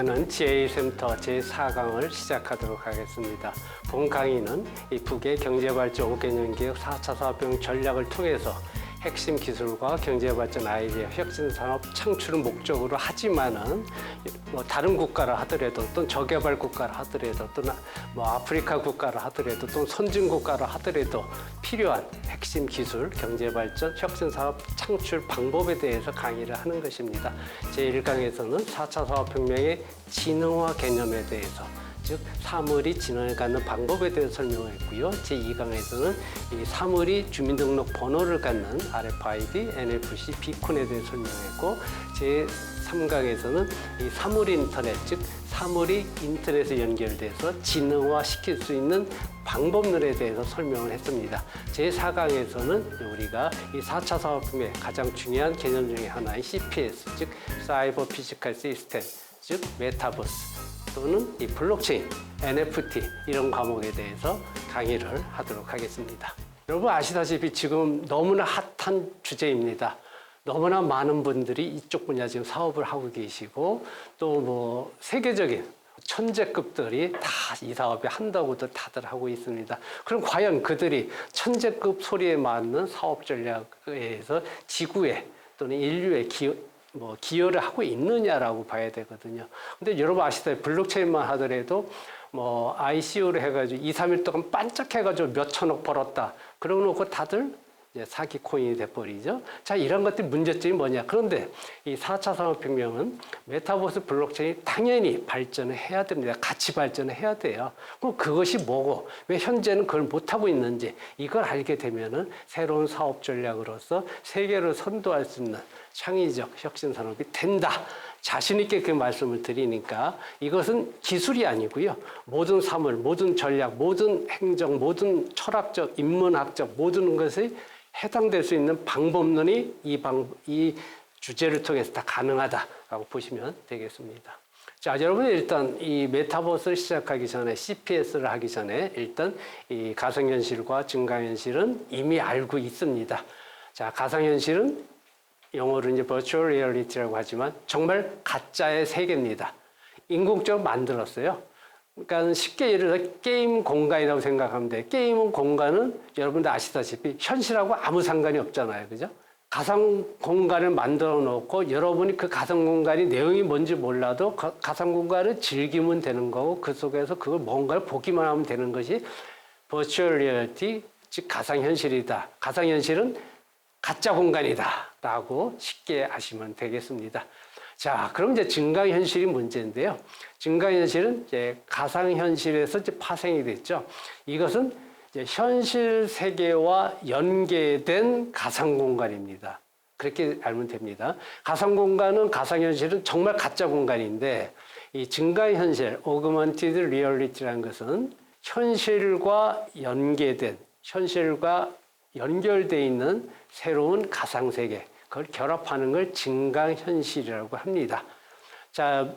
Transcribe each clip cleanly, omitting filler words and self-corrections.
진행하는 GA센터 제4강을 시작하도록 하겠습니다. 본 강의는 이 북의 경제발전 5개년계획 4차 사업비용 전략을 통해서 핵심 기술과 경제발전 아이디어, 혁신산업 창출을 목적으로 하지만은 다른 국가를 하더라도 또는 저개발 국가를 하더라도 또는 아프리카 국가를 하더라도 또는 선진 국가를 하더라도 필요한 핵심 기술, 경제발전, 혁신산업 창출 방법에 대해서 강의를 하는 것입니다. 제1강에서는 4차 사업혁명의 진흥화 개념에 대해서 즉 사물이 진화를 갖는 방법에 대해서 설명했고요. 제2강에서는 이 사물이 주민등록 번호를 갖는 RFID, NFC, 비콘에 대해 설명했고 제3강에서는 이 사물 인터넷, 즉 사물이 인터넷에 연결돼서 진흥화 시킬 수 있는 방법론에 대해서 설명을 했습니다. 제4강에서는 우리가 이 4차 사업혁명의 가장 중요한 개념 중에 하나인 CPS, 즉 사이버 피지컬 시스템, 즉 메타버스 또는 이 블록체인, NFT 이런 과목에 대해서 강의를 하도록 하겠습니다. 여러분 아시다시피 지금 너무나 핫한 주제입니다. 너무나 많은 분들이 이쪽 분야 지금 사업을 하고 계시고 또 세계적인 천재급들이 다 이 사업에 한다고도 다들 하고 있습니다. 그럼 과연 그들이 천재급 소리에 맞는 사업 전략에 의해서 지구에 또는 인류에 기여를 하고 있느냐라고 봐야 되거든요. 근데 여러분 아시다시피 블록체인만 하더라도 ICO를 해가지고 2, 3일 동안 반짝해가지고 몇 천억 벌었다. 그러고 놓고 다들 이제 사기 코인이 돼버리죠. 자, 이런 것들이 문제점이 뭐냐. 그런데 이 4차 산업혁명은 메타버스 블록체인이 당연히 발전을 해야 됩니다. 같이 발전을 해야 돼요. 그럼 그것이 뭐고, 왜 현재는 그걸 못하고 있는지, 이걸 알게 되면은 새로운 사업 전략으로서 세계를 선도할 수 있는 창의적 혁신 산업이 된다. 자신있게 그 말씀을 드리니까 이것은 기술이 아니고요. 모든 사물, 모든 전략, 모든 행정, 모든 철학적, 인문학적 모든 것이 해당될 수 있는 방법론이 이 주제를 통해서 다 가능하다라고 보시면 되겠습니다. 자, 여러분 일단 이 메타버스를 시작하기 전에 CPS를 하기 전에 일단 이 가상현실과 증강현실은 이미 알고 있습니다. 자, 가상현실은 영어로 이제 Virtual Reality라고 하지만 정말 가짜의 세계입니다. 인공적으로 만들었어요. 그러니까 쉽게 예를 들어 게임 공간이라고 생각하면 돼요. 게임 공간은 여러분들 아시다시피 현실하고 아무 상관이 없잖아요. 그죠? 가상 공간을 만들어 놓고 여러분이 그 가상 공간이 내용이 뭔지 몰라도 가상 공간을 즐기면 되는 거고 그 속에서 그걸 뭔가를 보기만 하면 되는 것이 Virtual Reality, 즉 가상현실이다. 가상현실은 가짜 공간이다 라고 쉽게 아시면 되겠습니다. 자, 그럼 이제 증강현실이 문제인데요. 증강현실은 이제 가상현실에서 이제 파생이 됐죠. 이것은 이제 현실 세계와 연계된 가상공간입니다. 그렇게 알면 됩니다. 가상공간은 가상현실은 정말 가짜 공간인데 이 증강현실, Augmented Reality라는 것은 현실과 연결되어 있는 새로운 가상세계, 그걸 결합하는 걸 증강현실이라고 합니다. 자,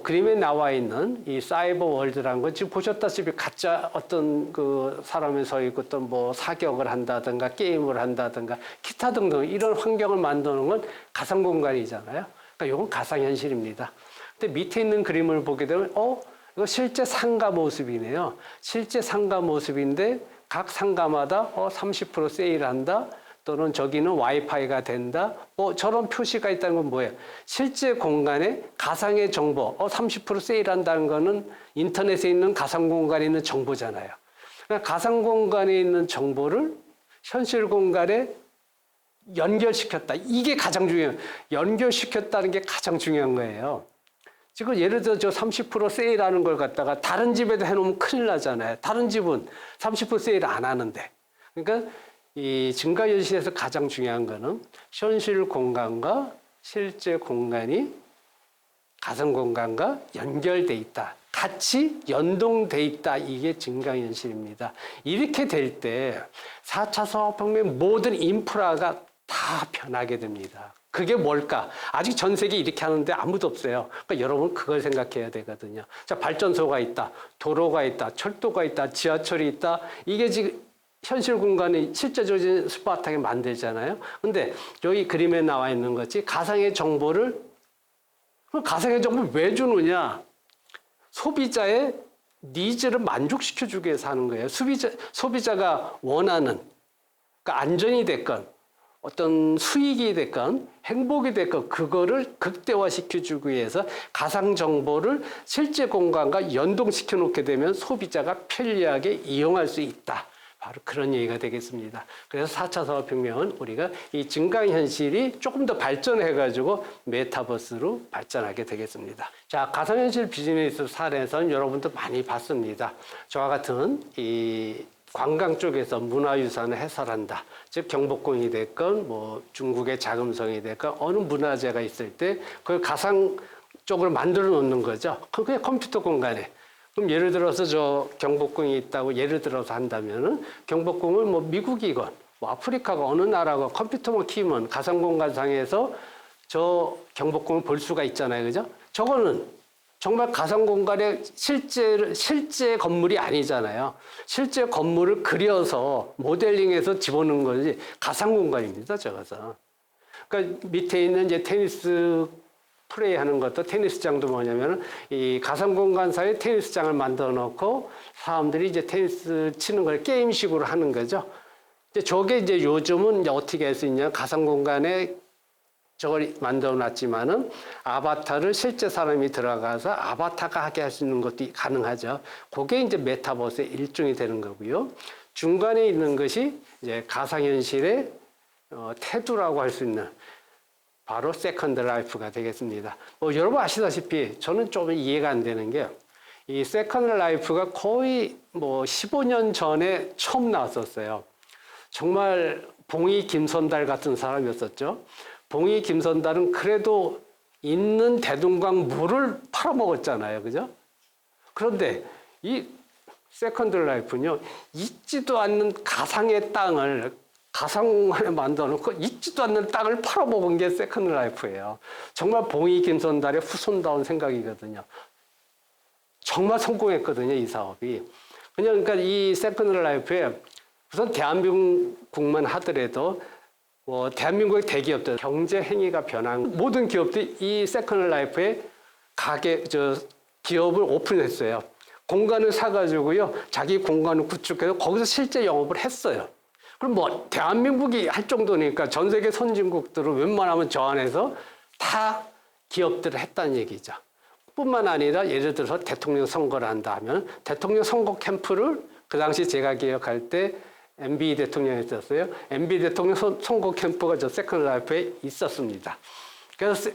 그림에 나와 있는 이 사이버 월드라는 건 지금 보셨다시피 가짜 어떤 그 사람이 서 있고 또 사격을 한다든가 게임을 한다든가 기타 등등 이런 환경을 만드는 건 가상공간이잖아요. 그러니까 이건 가상현실입니다. 근데 밑에 있는 그림을 보게 되면, 이거 실제 상가 모습이네요. 실제 상가 모습인데 각 상가마다 30% 세일한다. 또는 저기는 와이파이가 된다. 저런 표시가 있다는 건 뭐예요? 실제 공간에 가상의 정보, 30% 세일한다는 거는 인터넷에 있는 가상 공간에 있는 정보잖아요. 그러니까 가상 공간에 있는 정보를 현실 공간에 연결시켰다. 이게 가장 중요해요. 연결시켰다는 게 가장 중요한 거예요. 지금 예를 들어 저 30% 세일하는 걸 갖다가 다른 집에도 해놓으면 큰일 나잖아요. 다른 집은 30% 세일 안 하는데. 그러니까 이 증강현실에서 가장 중요한 거는 현실 공간과 실제 공간이 가상 공간과 연결돼 있다. 같이 연동돼 있다. 이게 증강현실입니다. 이렇게 될 때 4차 산업혁명 모든 인프라가 다 변하게 됩니다. 그게 뭘까? 아직 전 세계 이렇게 하는데 아무도 없어요. 그러니까 여러분 그걸 생각해야 되거든요. 자, 발전소가 있다, 도로가 있다, 철도가 있다, 지하철이 있다. 이게 지금 현실 공간이 실제적인 스마트하게 만들잖아요. 근데 여기 그림에 나와 있는 것이 가상의 정보를 그럼 가상의 정보를 왜 주느냐? 소비자의 니즈를 만족시켜주기 위해서 하는 거예요. 소비자가 원하는, 그러니까 안전이 됐건, 어떤 수익이 됐건, 행복이 됐건, 그거를 극대화시켜주기 위해서 가상 정보를 실제 공간과 연동시켜 놓게 되면 소비자가 편리하게 이용할 수 있다. 바로 그런 얘기가 되겠습니다. 그래서 4차 산업혁명은 우리가 이 증강현실이 조금 더 발전해가지고 메타버스로 발전하게 되겠습니다. 자, 가상현실 비즈니스 사례에서는 여러분도 많이 봤습니다. 저와 같은 이 관광 쪽에서 문화유산을 해설한다. 즉 경복궁이 됐건 뭐 중국의 자금성이 됐건 어느 문화재가 있을 때 그걸 가상 쪽으로 만들어 놓는 거죠. 그게 컴퓨터 공간에. 그럼 예를 들어서 저 경복궁이 있다고 예를 들어서 한다면은 경복궁을 뭐 미국이건 뭐 아프리카가 어느 나라가 컴퓨터만 키면 가상 공간상에서 저 경복궁을 볼 수가 있잖아요. 그죠? 저거는 정말 가상 공간에 실제 건물이 아니잖아요. 실제 건물을 그려서 모델링해서 집어넣은 거지 가상 공간입니다. 저것은. 그러니까 밑에 있는 이제 테니스 플레이 하는 것도 테니스장도 뭐냐면은 이 가상 공간사에 테니스장을 만들어 놓고 사람들이 이제 테니스 치는 걸 게임식으로 하는 거죠. 이제 저게 이제 요즘은 이제 어떻게 할 수 있냐? 가상 공간에 저걸 만들어 놨지만은 아바타를 실제 사람이 들어가서 아바타가 하게 할 수 있는 것도 가능하죠. 그게 이제 메타버스의 일종이 되는 거고요. 중간에 있는 것이 이제 가상현실의 태두라고 할 수 있는 바로 세컨드 라이프가 되겠습니다. 뭐 여러분 아시다시피 저는 좀 이해가 안 되는 게 이 세컨드 라이프가 거의 뭐 15년 전에 처음 나왔었어요. 정말 봉이 김선달 같은 사람이었었죠. 봉이 김선달은 그래도 있는 대동강 물을 팔아먹었잖아요. 그죠? 그런데 이 세컨드 라이프는요, 있지도 않는 가상의 땅을 가상공간에 만들어놓고 있지도 않는 땅을 팔아먹은 게 세컨드 라이프예요. 정말 봉이 김선달의 후손다운 생각이거든요. 정말 성공했거든요, 이 사업이. 그러니까 이 세컨드 라이프에 우선 대한민국만 하더라도 뭐 대한민국의 대기업들 경제 행위가 변한 모든 기업들이 이 세컨드 라이프에 기업을 오픈했어요. 공간을 사가지고요, 자기 공간을 구축해서 거기서 실제 영업을 했어요. 그럼 뭐 대한민국이 할 정도니까 전 세계 선진국들은 웬만하면 저 안에서 다 기업들을 했다는 얘기죠. 뿐만 아니라 예를 들어서 대통령 선거를 한다 하면 대통령 선거 캠프를 그 당시 제가 기억할 때 MB 대통령이었어요. MB 대통령 선거 캠프가 저 세컨드 라이프에 있었습니다. 그래서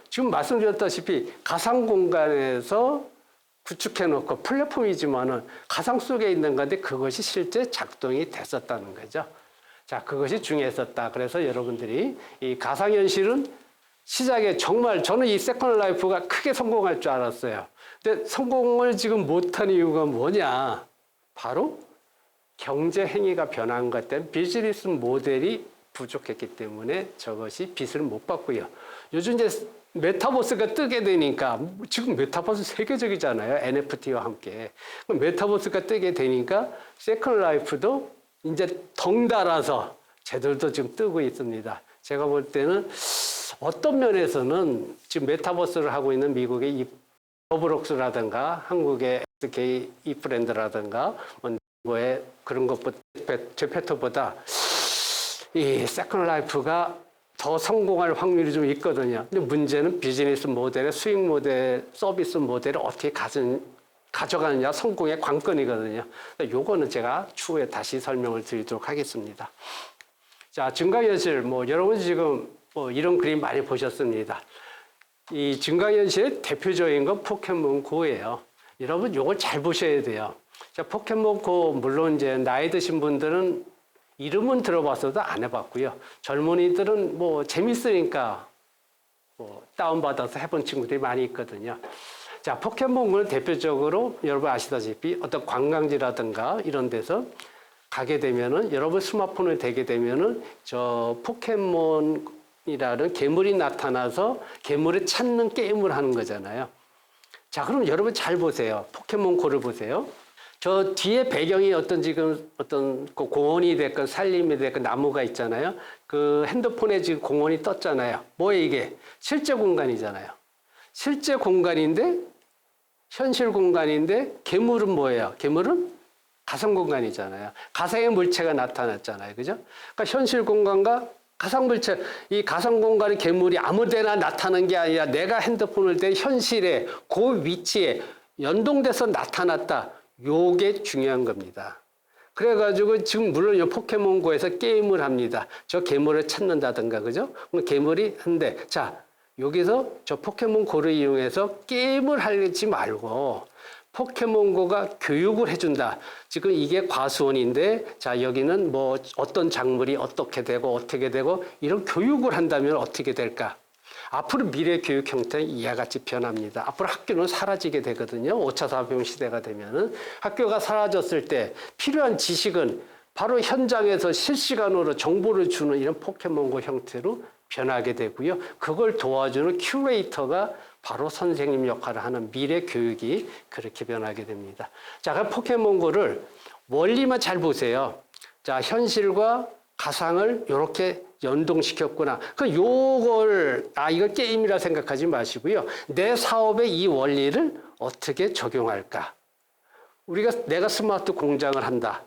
지금 말씀드렸다시피 가상 공간에서 구축해놓고 플랫폼이지만은 가상 속에 있는 건데 그것이 실제 작동이 됐었다는 거죠. 자, 그것이 중요했었다. 그래서 여러분들이 이 가상현실은 시작에 정말 저는 이 세컨드 라이프가 크게 성공할 줄 알았어요. 근데 성공을 지금 못한 이유가 뭐냐? 바로 경제 행위가 변한 것 때문에 비즈니스 모델이 부족했기 때문에 저것이 빛을 못 봤고요. 요즘 이제 메타버스가 뜨게 되니까 지금 메타버스 세계적이잖아요. NFT와 함께. 메타버스가 뜨게 되니까 세컨드 라이프도 이제 덩달아서 쟤들도 지금 뜨고 있습니다. 제가 볼 때는 어떤 면에서는 지금 메타버스를 하고 있는 미국의 로블록스라든가 한국의 SK 이프랜드라든가 뭐의 그런 것보다 제페토보다 이 세컨드 라이프가 더 성공할 확률이 좀 있거든요. 근데 문제는 비즈니스 모델의 수익 모델, 서비스 모델을 어떻게 가져가느냐 성공의 관건이거든요. 요거는 제가 추후에 다시 설명을 드리도록 하겠습니다. 자, 증강현실, 뭐 여러분 지금 뭐 이런 그림 많이 보셨습니다. 이 증강현실의 대표적인 건 포켓몬고예요. 여러분 요걸 잘 보셔야 돼요. 자, 포켓몬고 물론 이제 나이 드신 분들은 이름은 들어봤어도 안 해봤고요. 젊은이들은 뭐 재밌으니까 뭐 다운받아서 해본 친구들이 많이 있거든요. 자, 포켓몬고는 대표적으로 여러분 아시다시피 어떤 관광지라든가 이런 데서 가게 되면은 여러분 스마트폰을 대게 되면은 저 포켓몬이라는 괴물이 나타나서 괴물을 찾는 게임을 하는 거잖아요. 자, 그럼 여러분 잘 보세요. 포켓몬고를 보세요. 저 뒤에 배경이 지금 어떤 그 공원이 됐건 산림이 됐건 나무가 있잖아요. 그 핸드폰에 지금 공원이 떴잖아요. 뭐예요 이게? 실제 공간이잖아요. 실제 공간인데 현실 공간인데 괴물은 뭐예요? 괴물은 가상 공간이잖아요. 가상의 물체가 나타났잖아요. 그죠? 그러니까 현실 공간과 가상 물체, 이 가상 공간의 괴물이 아무 데나 나타나는 게 아니라 내가 핸드폰을 대 현실에 그 위치에 연동돼서 나타났다. 요게 중요한 겁니다. 그래가지고 지금 물론 이 포켓몬고에서 게임을 합니다. 저 괴물을 찾는다든가, 그죠? 그럼 괴물이 한데, 자, 여기서 저 포켓몬고를 이용해서 게임을 하지 말고 포켓몬고가 교육을 해준다. 지금 이게 과수원인데, 자, 여기는 뭐 어떤 작물이 어떻게 되고 이런 교육을 한다면 어떻게 될까? 앞으로 미래 교육 형태는 이와 같이 변합니다. 앞으로 학교는 사라지게 되거든요. 5차 산업혁명 시대가 되면은 학교가 사라졌을 때 필요한 지식은 바로 현장에서 실시간으로 정보를 주는 이런 포켓몬고 형태로 변하게 되고요. 그걸 도와주는 큐레이터가 바로 선생님 역할을 하는 미래 교육이 그렇게 변하게 됩니다. 자, 그럼 포켓몬고를 원리만 잘 보세요. 자, 현실과 가상을 이렇게 연동시켰구나. 요걸, 이거 게임이라 생각하지 마시고요. 내 사업에 이 원리를 어떻게 적용할까? 내가 스마트 공장을 한다.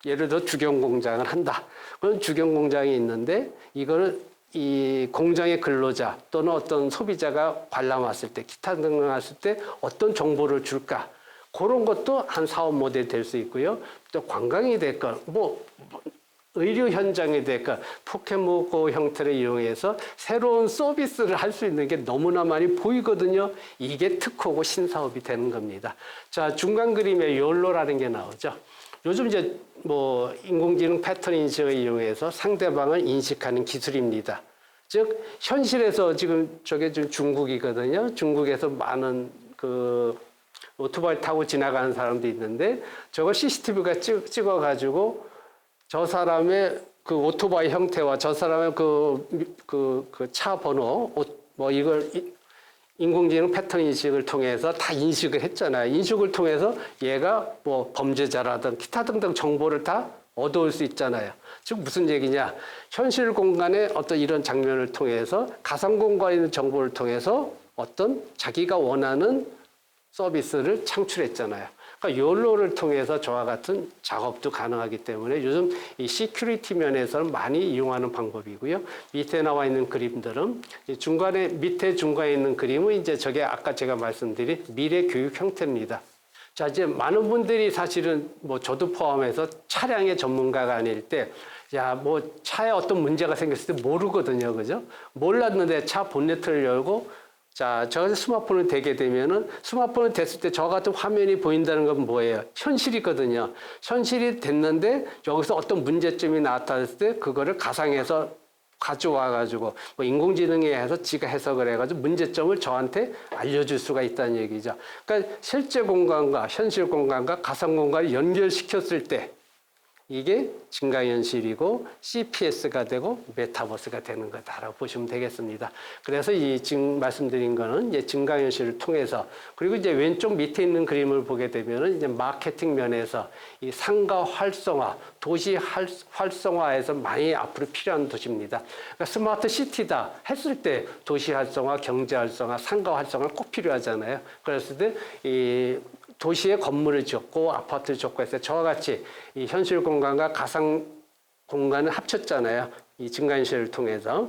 예를 들어 주경 공장을 한다. 그럼 주경 공장이 있는데 이거는 이 공장의 근로자 또는 어떤 소비자가 관람 왔을 때, 기타 등등 왔을 때 어떤 정보를 줄까? 그런 것도 한 사업 모델이 될 수 있고요. 또 관광이 될까? 의료 현장이 될까? 포켓몬고 형태를 이용해서 새로운 서비스를 할 수 있는 게 너무나 많이 보이거든요. 이게 특허고 신사업이 되는 겁니다. 자, 중간 그림에 욜로라는 게 나오죠. 요즘 이제 뭐 인공지능 패턴 인식을 이용해서 상대방을 인식하는 기술입니다. 즉 현실에서 지금 저게 지금 중국이거든요. 중국에서 많은 그 오토바이 타고 지나가는 사람도 있는데 저걸 CCTV가 찍어가지고 저 사람의 그 오토바이 형태와 저 사람의 그 차 번호, 뭐 이걸 인공지능 패턴 인식을 통해서 다 인식을 했잖아요. 인식을 통해서 얘가 뭐 범죄자라든 기타 등등 정보를 다 얻어올 수 있잖아요. 즉 무슨 얘기냐? 현실 공간의 어떤 이런 장면을 통해서 가상 공간에 있는 정보를 통해서 어떤 자기가 원하는 서비스를 창출했잖아요. 그러니까 욜로를 통해서 저와 같은 작업도 가능하기 때문에 요즘 이 시큐리티 면에서는 많이 이용하는 방법이고요. 밑에 나와 있는 그림들은 밑에 중간에 있는 그림은 이제 저게 아까 제가 말씀드린 미래 교육 형태입니다. 자, 이제 많은 분들이 사실은 뭐 저도 포함해서 차량의 전문가가 아닐 때, 야, 뭐 차에 어떤 문제가 생겼을 때 모르거든요. 그죠? 몰랐는데 차 본네트를 열고 자, 저 스마트폰을 대게 되면은 스마트폰을 댔을 때 저 같은 화면이 보인다는 건 뭐예요? 현실이거든요. 현실이 됐는데 여기서 어떤 문제점이 나타났을 때 그거를 가상에서 가져와가지고 뭐 인공지능에 해서 지가 해석을 해가지고 문제점을 저한테 알려줄 수가 있다는 얘기죠. 그러니까 실제 공간과 현실 공간과 가상 공간을 연결시켰을 때 이게 증강현실이고 CPS가 되고 메타버스가 되는 거다라고 보시면 되겠습니다. 그래서 이 지금 말씀드린 거는 이제 증강현실을 통해서 그리고 이제 왼쪽 밑에 있는 그림을 보게 되면은 이제 마케팅 면에서 이 상가 활성화, 도시 활성화에서 많이 앞으로 필요한 도시입니다. 그러니까 스마트 시티다 했을 때 도시 활성화, 경제 활성화, 상가 활성화 꼭 필요하잖아요. 그랬을 때 이 도시에 건물을 지었고 아파트를 지었고 해서 저와 같이 이 현실 공간과 가상 공간을 합쳤잖아요. 이 증강현실을 통해서.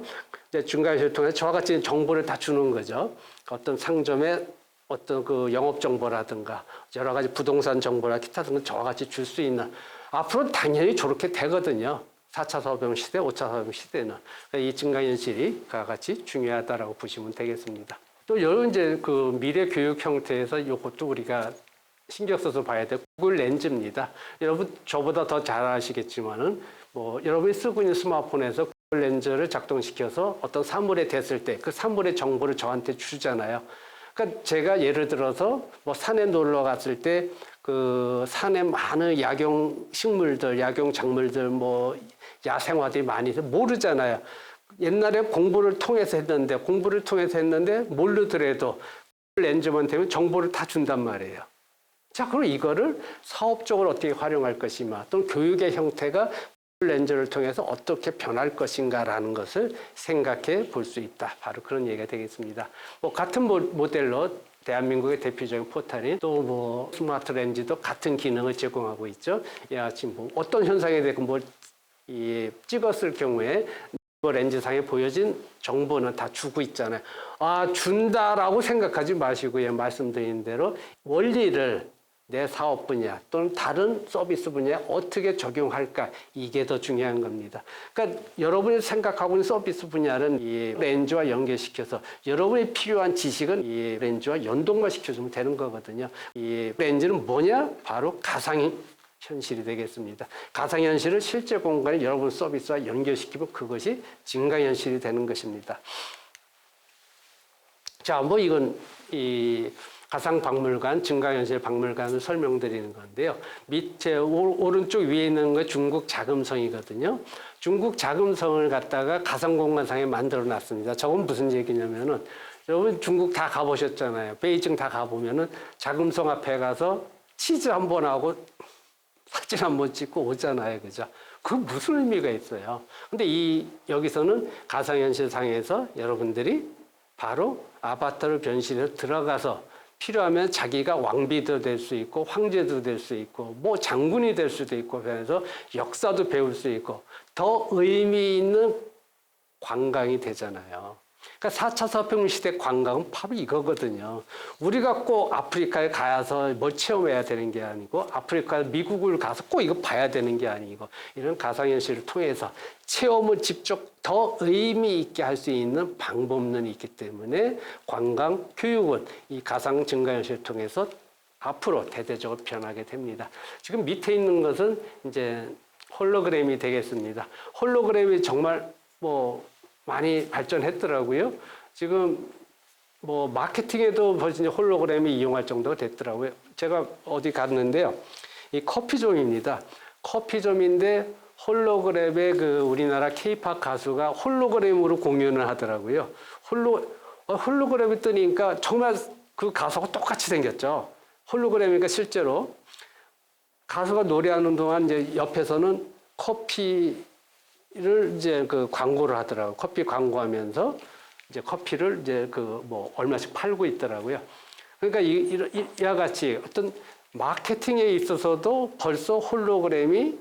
이제 증강현실을 통해서 저와 같이 정보를 다 주는 거죠. 어떤 상점의 어떤 그 영업 정보라든가 여러 가지 부동산 정보나 기타 등을 저와 같이 줄 수 있는 앞으로 당연히 저렇게 되거든요. 4차 산업혁명 시대, 5차 산업혁명 시대는. 이 증강현실이 같이 중요하다라고 보시면 되겠습니다. 또 여러 이제 그 미래 교육 형태에서 이것도 우리가 신경 써서 봐야 될 구글 렌즈입니다. 여러분 저보다 더 잘 아시겠지만은 뭐 여러분이 쓰고 있는 스마트폰에서 구글 렌즈를 작동시켜서 어떤 사물에 댔을 때 그 사물의 정보를 저한테 주잖아요. 그러니까 제가 예를 들어서 뭐 산에 놀러 갔을 때 그 산에 많은 야경 식물들, 야경 작물들 뭐 야생화들이 많이 있어 모르잖아요. 옛날에 공부를 통해서 했는데 모르더라도 렌즈만 되면 정보를 다 준단 말이에요. 자, 그럼 이거를 사업적으로 어떻게 활용할 것이냐 또는 교육의 형태가 렌즈를 통해서 어떻게 변할 것인가라는 것을 생각해 볼 수 있다. 바로 그런 얘기가 되겠습니다. 뭐 같은 모델로 대한민국의 대표적인 포탈인 또 뭐 스마트 렌즈도 같은 기능을 제공하고 있죠. 야, 지금 뭐 어떤 현상에 대해 찍었을 경우에 렌즈상에 보여진 정보는 다 주고 있잖아요. 아, 준다라고 생각하지 마시고요. 말씀드린 대로 원리를 내 사업 분야 또는 다른 서비스 분야에 어떻게 적용할까, 이게 더 중요한 겁니다. 그러니까 여러분이 생각하고 있는 서비스 분야는 이 렌즈와 연결시켜서 여러분이 필요한 지식은 이 렌즈와 연동만 시켜주면 되는 거거든요. 이 렌즈는 뭐냐? 바로 가상현실이 되겠습니다. 가상현실을 실제 공간에 여러분 서비스와 연결시키면 그것이 증강현실이 되는 것입니다. 자, 뭐 이건 가상박물관, 증강현실 박물관을 설명드리는 건데요. 밑에 오른쪽 위에 있는 거 중국 자금성이거든요. 중국 자금성을 갖다가 가상공간상에 만들어 놨습니다. 저건 무슨 얘기냐면은, 여러분 중국 다 가보셨잖아요. 베이징 다 가보면은 자금성 앞에 가서 치즈 한번 하고 사진 한번 찍고 오잖아요. 그죠? 그 무슨 의미가 있어요? 근데 여기서는 가상현실상에서 여러분들이 바로 아바타를 변신해서 들어가서 필요하면 자기가 왕비도 될 수 있고 황제도 될 수 있고 뭐 장군이 될 수도 있고, 그래서 역사도 배울 수 있고 더 의미 있는 관광이 되잖아요. 그러니까 4차 산업혁명시대 관광은 바로 이거거든요. 우리가 꼭 아프리카에 가서 뭘 체험해야 되는 게 아니고, 아프리카, 미국을 가서 꼭 이거 봐야 되는 게 아니고, 이런 가상현실을 통해서 체험을 직접 더 의미 있게 할 수 있는 방법론이 있기 때문에 관광, 교육은 이 가상 증강현실을 통해서 앞으로 대대적으로 변하게 됩니다. 지금 밑에 있는 것은 이제 홀로그램이 되겠습니다. 홀로그램이 정말 많이 발전했더라고요. 지금 마케팅에도 벌써 이제 홀로그램이 이용할 정도가 됐더라고요. 제가 어디 갔는데요. 이 커피점입니다. 커피점인데 홀로그램에 우리나라 케이팝 가수가 홀로그램으로 공연을 하더라고요. 홀로그램이 뜨니까 정말 그 가수가 똑같이 생겼죠. 홀로그램이니까 실제로 가수가 노래하는 동안 이제 옆에서는 커피를 이제 광고를 하더라고요. 커피 광고하면서 이제 커피를 이제 얼마씩 팔고 있더라고요. 그러니까 이와 같이 어떤 마케팅에 있어서도 벌써 홀로그램이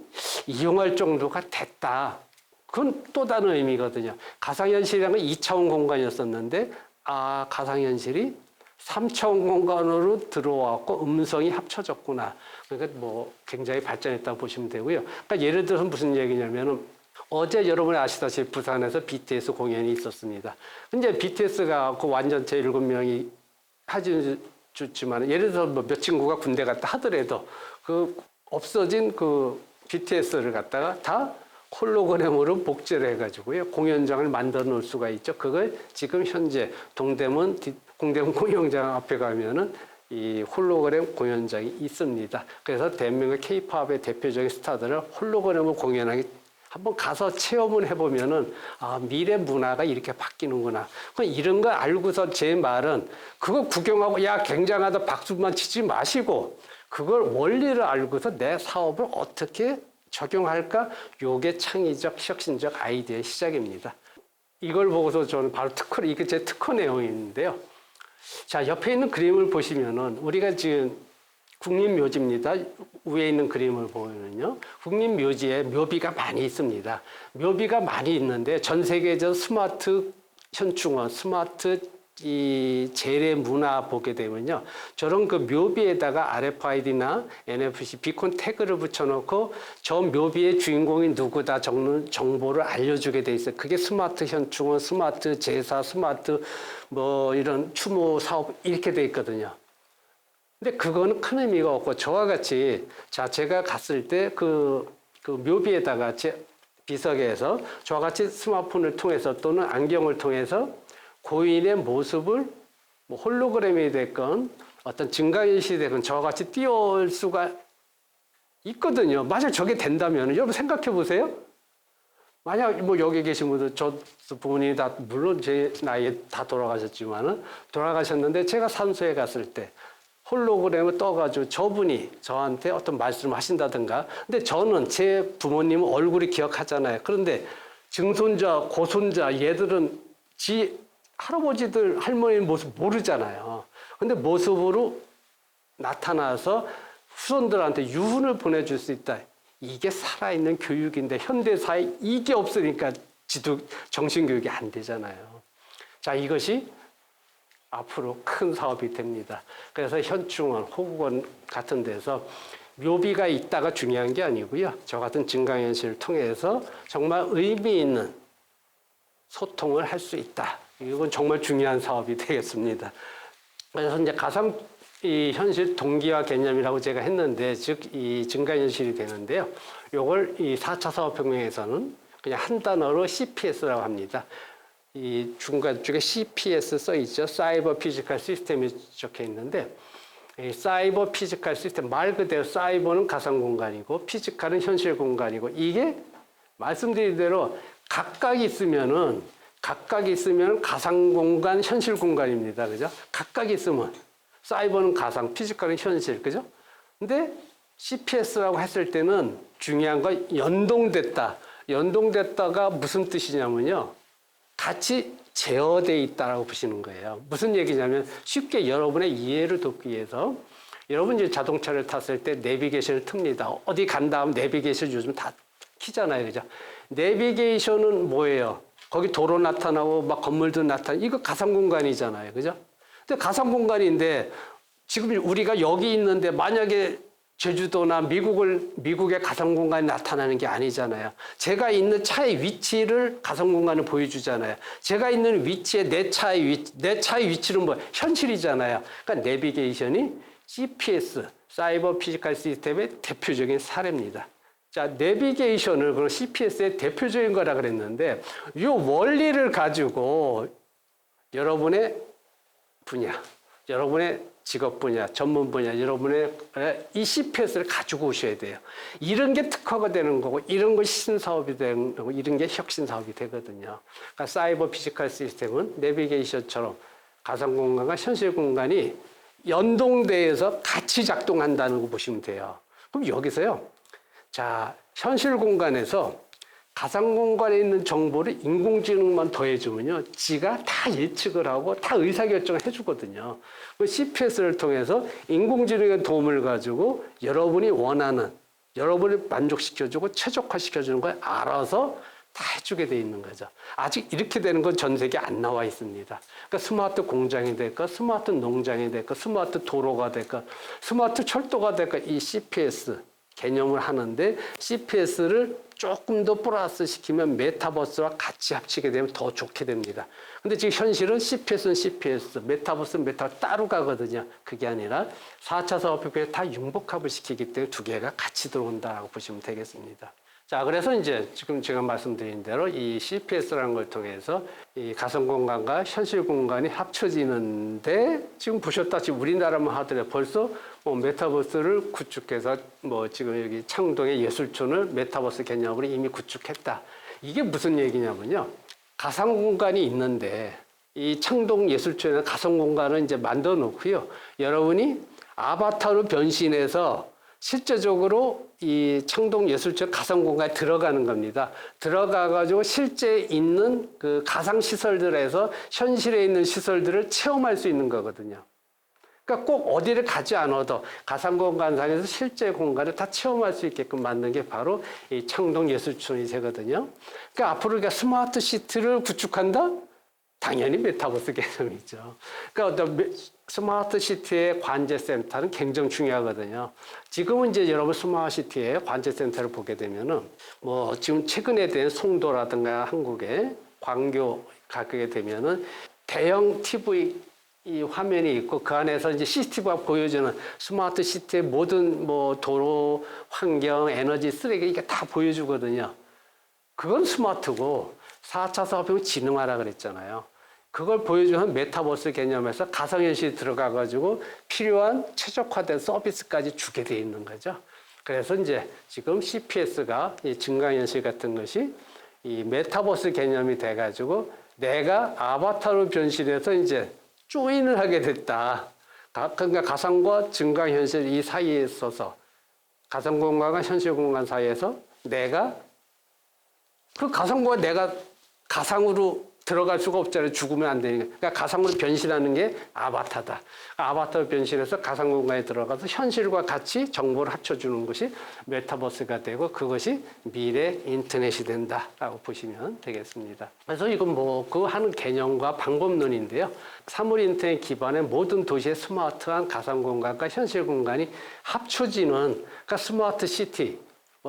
이용할 정도가 됐다. 그건 또 다른 의미거든요. 가상현실이라는 건 2차원 공간이었었는데, 가상현실이 3차원 공간으로 들어왔고 음성이 합쳐졌구나. 그러니까 굉장히 발전했다고 보시면 되고요. 그러니까 예를 들어서 무슨 얘기냐면은, 어제 여러분이 아시다시피 부산에서 BTS 공연이 있었습니다. 근데 BTS가 완전체 7명이 사진을 줬지만, 예를 들어서 몇 친구가 군대 갔다 하더라도 없어진 BTS를 갖다가 다 홀로그램으로 복제를 해가지고요. 공연장을 만들어 놓을 수가 있죠. 그걸 지금 현재 공대문 공연장 앞에 가면은 이 홀로그램 공연장이 있습니다. 그래서 대한민국 K-팝의 대표적인 스타들을 홀로그램으로 공연하기, 한번 가서 체험을 해보면은 미래 문화가 이렇게 바뀌는구나. 이런 거 알고서 제 말은 그거 구경하고 야 굉장하다 박수만 치지 마시고, 그걸 원리를 알고서 내 사업을 어떻게 적용할까? 요게 창의적 혁신적 아이디어의 시작입니다. 이걸 보고서 저는 바로 이게 제 특허 내용인데요. 자, 옆에 있는 그림을 보시면은 우리가 지금 국립묘지입니다. 위에 있는 그림을 보면은요. 국립묘지에 묘비가 많이 있습니다. 묘비가 많이 있는데 전 세계적 스마트 현충원, 스마트 재래 문화 보게 되면요. 저런 묘비에다가 RFID나 NFC 비콘 태그를 붙여놓고 저 묘비의 주인공이 누구다 적는 정보를 알려주게 돼 있어요. 그게 스마트 현충원, 스마트 제사, 스마트 이런 추모 사업 이렇게 돼 있거든요. 근데 그거는 큰 의미가 없고, 저와 같이, 제가 갔을 때 묘비에다가 비석에서 저와 같이 스마트폰을 통해서 또는 안경을 통해서 고인의 모습을 홀로그램이 됐건 어떤 증강현실이 됐건 저와 같이 띄워올 수가 있거든요. 만약 저게 된다면, 여러분 생각해 보세요. 만약 여기 계신 분들, 저 부모님이 다, 물론 제 나이에 다 돌아가셨지만은, 돌아가셨는데 제가 산소에 갔을 때, 홀로그램을 떠가지고 저분이 저한테 어떤 말씀을 하신다든가. 근데 저는 제 부모님 얼굴이 기억하잖아요. 그런데 증손자, 고손자 얘들은 지 할아버지들, 할머니 모습 모르잖아요. 근데 모습으로 나타나서 후손들한테 유훈을 보내줄 수 있다. 이게 살아있는 교육인데 현대사에 이게 없으니까 정신교육이 안 되잖아요. 자, 이것이 앞으로 큰 사업이 됩니다. 그래서 현충원, 호국원 같은 데서 묘비가 있다가 중요한 게 아니고요. 저 같은 증강현실을 통해서 정말 의미 있는 소통을 할 수 있다. 이건 정말 중요한 사업이 되겠습니다. 그래서 이제 가상 이 현실 동기화 개념이라고 제가 했는데, 즉 이 증강현실이 되는데요. 요걸 이 4차 사업혁명에서는 그냥 한 단어로 CPS라고 합니다. 이 중간 쪽에 CPS 써 있죠. 사이버 피지컬 시스템이 적혀 있는데, 이 사이버 피지컬 시스템 말 그대로 사이버는 가상 공간이고 피지컬은 현실 공간이고, 이게 말씀드린 대로 각각 있으면 가상 공간, 현실 공간입니다. 그죠? 각각 있으면 사이버는 가상, 피지컬은 현실. 그죠? 근데 CPS라고 했을 때는 중요한 건 연동됐다. 연동됐다가 무슨 뜻이냐면요. 같이 제어되어 있다라고 보시는 거예요. 무슨 얘기냐면 쉽게 여러분의 이해를 돕기 위해서, 여러분 이제 자동차를 탔을 때 내비게이션을 틉니다. 어디 간 다음 내비게이션 요즘 다 키잖아요. 그죠? 내비게이션은 뭐예요? 거기 도로 나타나고 막 건물도 나타나고, 이거 가상 공간이잖아요. 그죠? 근데 가상 공간인데 지금 우리가 여기 있는데 만약에 제주도나 미국의 가상 공간이 나타나는 게 아니잖아요. 제가 있는 차의 위치를 가상 공간을 보여주잖아요. 제가 있는 위치에 내 차의 위치는 뭐 현실이잖아요. 그러니까 내비게이션이 GPS, 사이버 피지컬 시스템의 대표적인 사례입니다. 자, 내비게이션을 그런 CPS의 대표적인 거라 그랬는데, 이 원리를 가지고 여러분의 분야, 여러분의 직업 분야, 전문 분야, 여러분의 이 CPS를 가지고 오셔야 돼요. 이런 게 특화가 되는 거고, 이런 거 신사업이 되는 거고, 이런 게 혁신 사업이 되거든요. 그러니까 사이버 피지컬 시스템은 내비게이션처럼 가상 공간과 현실 공간이 연동돼서 같이 작동한다는 거 보시면 돼요. 그럼 여기서요. 자, 현실 공간에서 가상 공간에 있는 정보를 인공지능만 더해주면요, 지가 다 예측을 하고 다 의사결정을 해주거든요. 그 CPS를 통해서 인공지능의 도움을 가지고 여러분이 원하는, 여러분을 만족시켜주고 최적화시켜주는 걸 알아서 다 해주게 돼 있는 거죠. 아직 이렇게 되는 건 전 세계에 안 나와 있습니다. 그러니까 스마트 공장이 될까, 스마트 농장이 될까, 스마트 도로가 될까, 스마트 철도가 될까, 이 CPS 개념을 하는데, CPS를 조금 더 플러스 시키면 메타버스와 같이 합치게 되면 더 좋게 됩니다. 근데 지금 현실은 CPS는 CPS, 메타버스는 메타버스 따로 가거든요. 그게 아니라 4차 사업혁명에 다 융복합을 시키기 때문에 두 개가 같이 들어온다고 보시면 되겠습니다. 자, 그래서 이제 지금 제가 말씀드린 대로 이 CPS라는 걸 통해서 이 가상 공간과 현실 공간이 합쳐지는데, 지금 보셨다시피 우리나라만 하더라도 벌써 뭐 메타버스를 구축해서 뭐 지금 여기 창동의 예술촌을 메타버스 개념으로 이미 구축했다. 이게 무슨 얘기냐면요. 가상 공간이 있는데 이 창동 예술촌에 가상 공간을 이제 만들어 놓고요. 여러분이 아바타로 변신해서 실제적으로 이 창동 예술촌 가상 공간에 들어가는 겁니다. 들어가가지고 실제 있는 그 가상 시설들에서 현실에 있는 시설들을 체험할 수 있는 거거든요. 그러니까 꼭 어디를 가지 않아도 가상 공간상에서 실제 공간을 다 체험할 수 있게끔 만든 게 바로 이 창동 예술촌이 되거든요. 그러니까 앞으로 우리가 스마트 시티를 구축한다? 당연히 메타버스 개념이죠. 그러니까 어떤 스마트 시티의 관제센터는 굉장히 중요하거든요. 지금은 이제 여러분 스마트 시티의 관제센터를 보게 되면은 뭐 지금 최근에 된 송도라든가 한국의 광교 가게 되면은 대형 TV 이 화면이 있고 그 안에서 이제 CCTV가 보여주는 스마트 시티의 모든 뭐 도로, 환경, 에너지, 쓰레기 이게 다 보여주거든요. 그건 스마트고 4차 사업혁명 진흥화라 그랬잖아요. 그걸 보여주는 메타버스 개념에서 가상현실이 들어가가지고 필요한 최적화된 서비스까지 주게 돼 있는 거죠. 그래서 이제 지금 CPS가 이 증강현실 같은 것이 이 메타버스 개념이 돼가지고 내가 아바타로 변신해서 이제 조인을 하게 됐다. 그러니까 가상과 증강현실 이 사이에 있어서 가상공간과 현실공간 사이에서 내가 그 가상과 내가 가상으로 들어갈 수가 없잖아요. 죽으면 안 되니까. 그러니까 가상으로 변신하는 게 아바타다. 아바타로 변신해서 가상 공간에 들어가서 현실과 같이 정보를 합쳐주는 것이 메타버스가 되고 그것이 미래 인터넷이 된다라고 보시면 되겠습니다. 그래서 이건 뭐 그 하는 개념과 방법론인데요. 사물 인터넷 기반의 모든 도시의 스마트한 가상 공간과 현실 공간이 합쳐지는 그러니까 스마트 시티,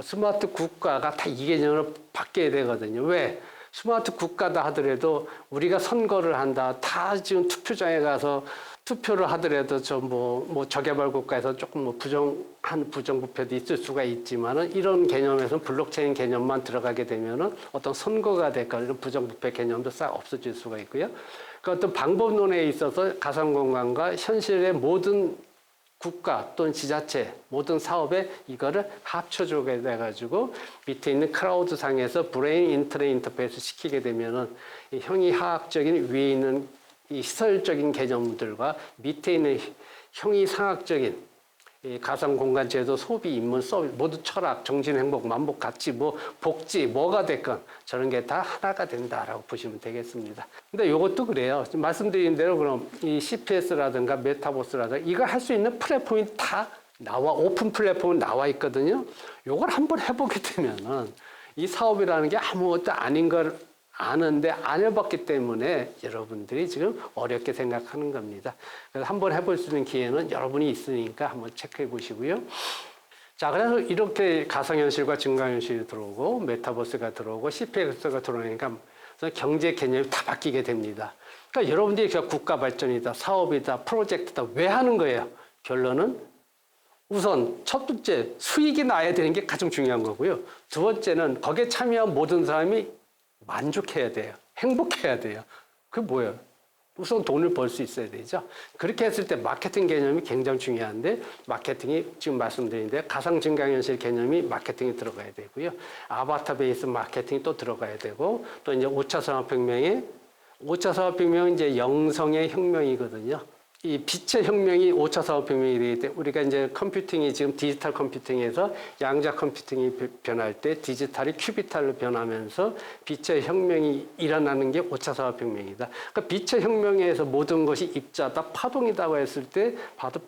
스마트 국가가 다 이 개념으로 바뀌어야 되거든요. 왜? 스마트 국가다 하더라도 우리가 선거를 한다. 다 지금 투표장에 가서 투표를 하더라도 뭐 저개발 국가에서 조금 뭐 부정부패도 있을 수가 있지만은 이런 개념에서는 블록체인 개념만 들어가게 되면은 어떤 선거가 될까 이런 부정부패 개념도 싹 없어질 수가 있고요. 그 어떤 방법론에 있어서 가상공간과 현실의 모든 국가 또는 지자체 모든 사업에 이거를 합쳐주게 돼가지고 밑에 있는 클라우드 상에서 브레인 인터넷 인터페이스 시키게 되면은 이 형이하학적인 위에 있는 이 시설적인 개념들과 밑에 있는 형이상학적인 이 가상공간 제도, 소비, 인문, 서비스, 모두 철학, 정신행복, 만복, 가치, 뭐 복지, 뭐가 됐건 저런 게 다 하나가 된다라고 보시면 되겠습니다. 근데 이것도 그래요. 말씀드린 대로 그럼 이 CPS라든가 메타버스라든가 이걸 할 수 있는 플랫폼이 다 나와 오픈 플랫폼은 나와 있거든요. 이걸 한번 해보게 되면은 이 사업이라는 게 아무것도 아닌 걸 아는데 안 해봤기 때문에 여러분들이 지금 어렵게 생각하는 겁니다. 그래서 한번 해볼 수 있는 기회는 여러분이 있으니까 한번 체크해 보시고요. 자, 그래서 이렇게 가상현실과 증강현실이 들어오고 메타버스가 들어오고 CPX가 들어오니까 경제 개념이 다 바뀌게 됩니다. 그러니까 여러분들이 국가 발전이다, 사업이다, 프로젝트다 왜 하는 거예요? 결론은 우선 첫 번째 수익이 나야 되는 게 가장 중요한 거고요. 두 번째는 거기에 참여한 모든 사람이 만족해야 돼요. 행복해야 돼요. 그게 뭐예요? 우선 돈을 벌 수 있어야 되죠. 그렇게 했을 때 마케팅 개념이 굉장히 중요한데 마케팅이 지금 말씀드린 대로 가상 증강현실 개념이 마케팅에 들어가야 되고요. 아바타 베이스 마케팅이 또 들어가야 되고 또 이제 5차 산업혁명이 5차 산업혁명은 이제 영성의 혁명이거든요. 이 빛의 혁명이 5차 산업혁명이 되기 때문에 우리가 이제 컴퓨팅이 지금 디지털 컴퓨팅에서 양자 컴퓨팅이 변할 때 디지털이 큐비탈로 변하면서 빛의 혁명이 일어나는 게 5차 산업혁명이다. 그러니까 빛의 혁명에서 모든 것이 입자다, 파동이라고 했을 때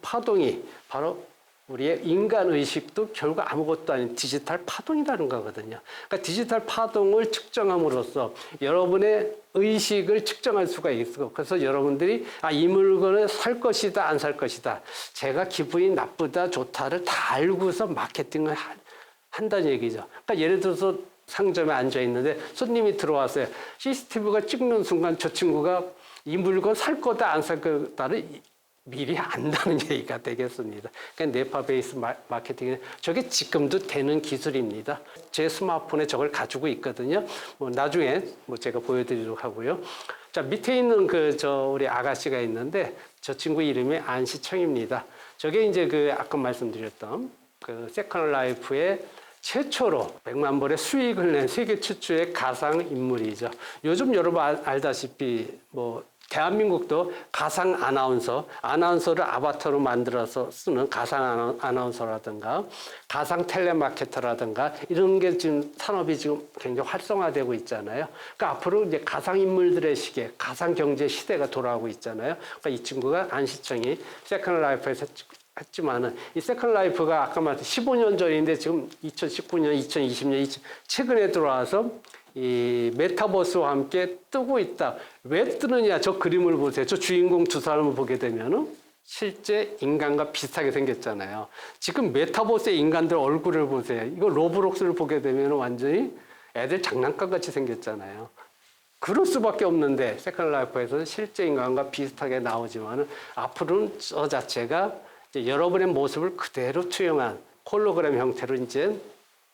파동이 바로 우리의 인간의식도 결국 아무것도 아닌 디지털 파동이라는 거거든요. 그러니까 디지털 파동을 측정함으로써 여러분의 의식을 측정할 수가 있고 그래서 여러분들이 이 물건을 살 것이다 안 살 것이다 제가 기분이 나쁘다 좋다를 다 알고서 마케팅을 한다는 얘기죠. 그러니까 예를 들어서 상점에 앉아 있는데 손님이 들어왔어요. CCTV가 찍는 순간 저 친구가 이 물건 살 거다 안 살 거다를 미리 안다는 얘기가 되겠습니다. 그러니까 네파 베이스 마케팅은 저게 지금도 되는 기술입니다. 제 스마트폰에 저걸 가지고 있거든요. 뭐 나중에 제가 보여드리도록 하고요. 자, 밑에 있는 우리 아가씨가 있는데 저 친구 이름이 안시청입니다. 저게 이제 아까 말씀드렸던 세컨 라이프의 최초로 100만 불의 수익을 낸 세계 최초의 가상 인물이죠. 요즘 여러분 알다시피 대한민국도 가상 아나운서를 아바타로 만들어서 쓰는 가상 아나운서라든가 가상 텔레마케터라든가 이런 게 지금 산업이 지금 굉장히 활성화되고 있잖아요. 그러니까 앞으로 이제 가상 인물들의 시계, 가상 경제 시대가 돌아오고 있잖아요. 그러니까 이 친구가 안시청이 세컨 라이프에서 했지만은 이 세컨 라이프가 아까 말했던 15년 전인데 지금 2019년, 2020년 최근에 들어와서 이 메타버스와 함께 뜨고 있다. 왜 뜨느냐? 저 그림을 보세요. 저 주인공 두 사람을 보게 되면은 실제 인간과 비슷하게 생겼잖아요. 지금 메타버스의 인간들 얼굴을 보세요. 이거 로블록스를 보게 되면 완전히 애들 장난감 같이 생겼잖아요. 그럴 수밖에 없는데 세컨 라이프에서는 실제 인간과 비슷하게 나오지만은 앞으로는 저 자체가 이제 여러분의 모습을 그대로 투영한 홀로그램 형태로 이제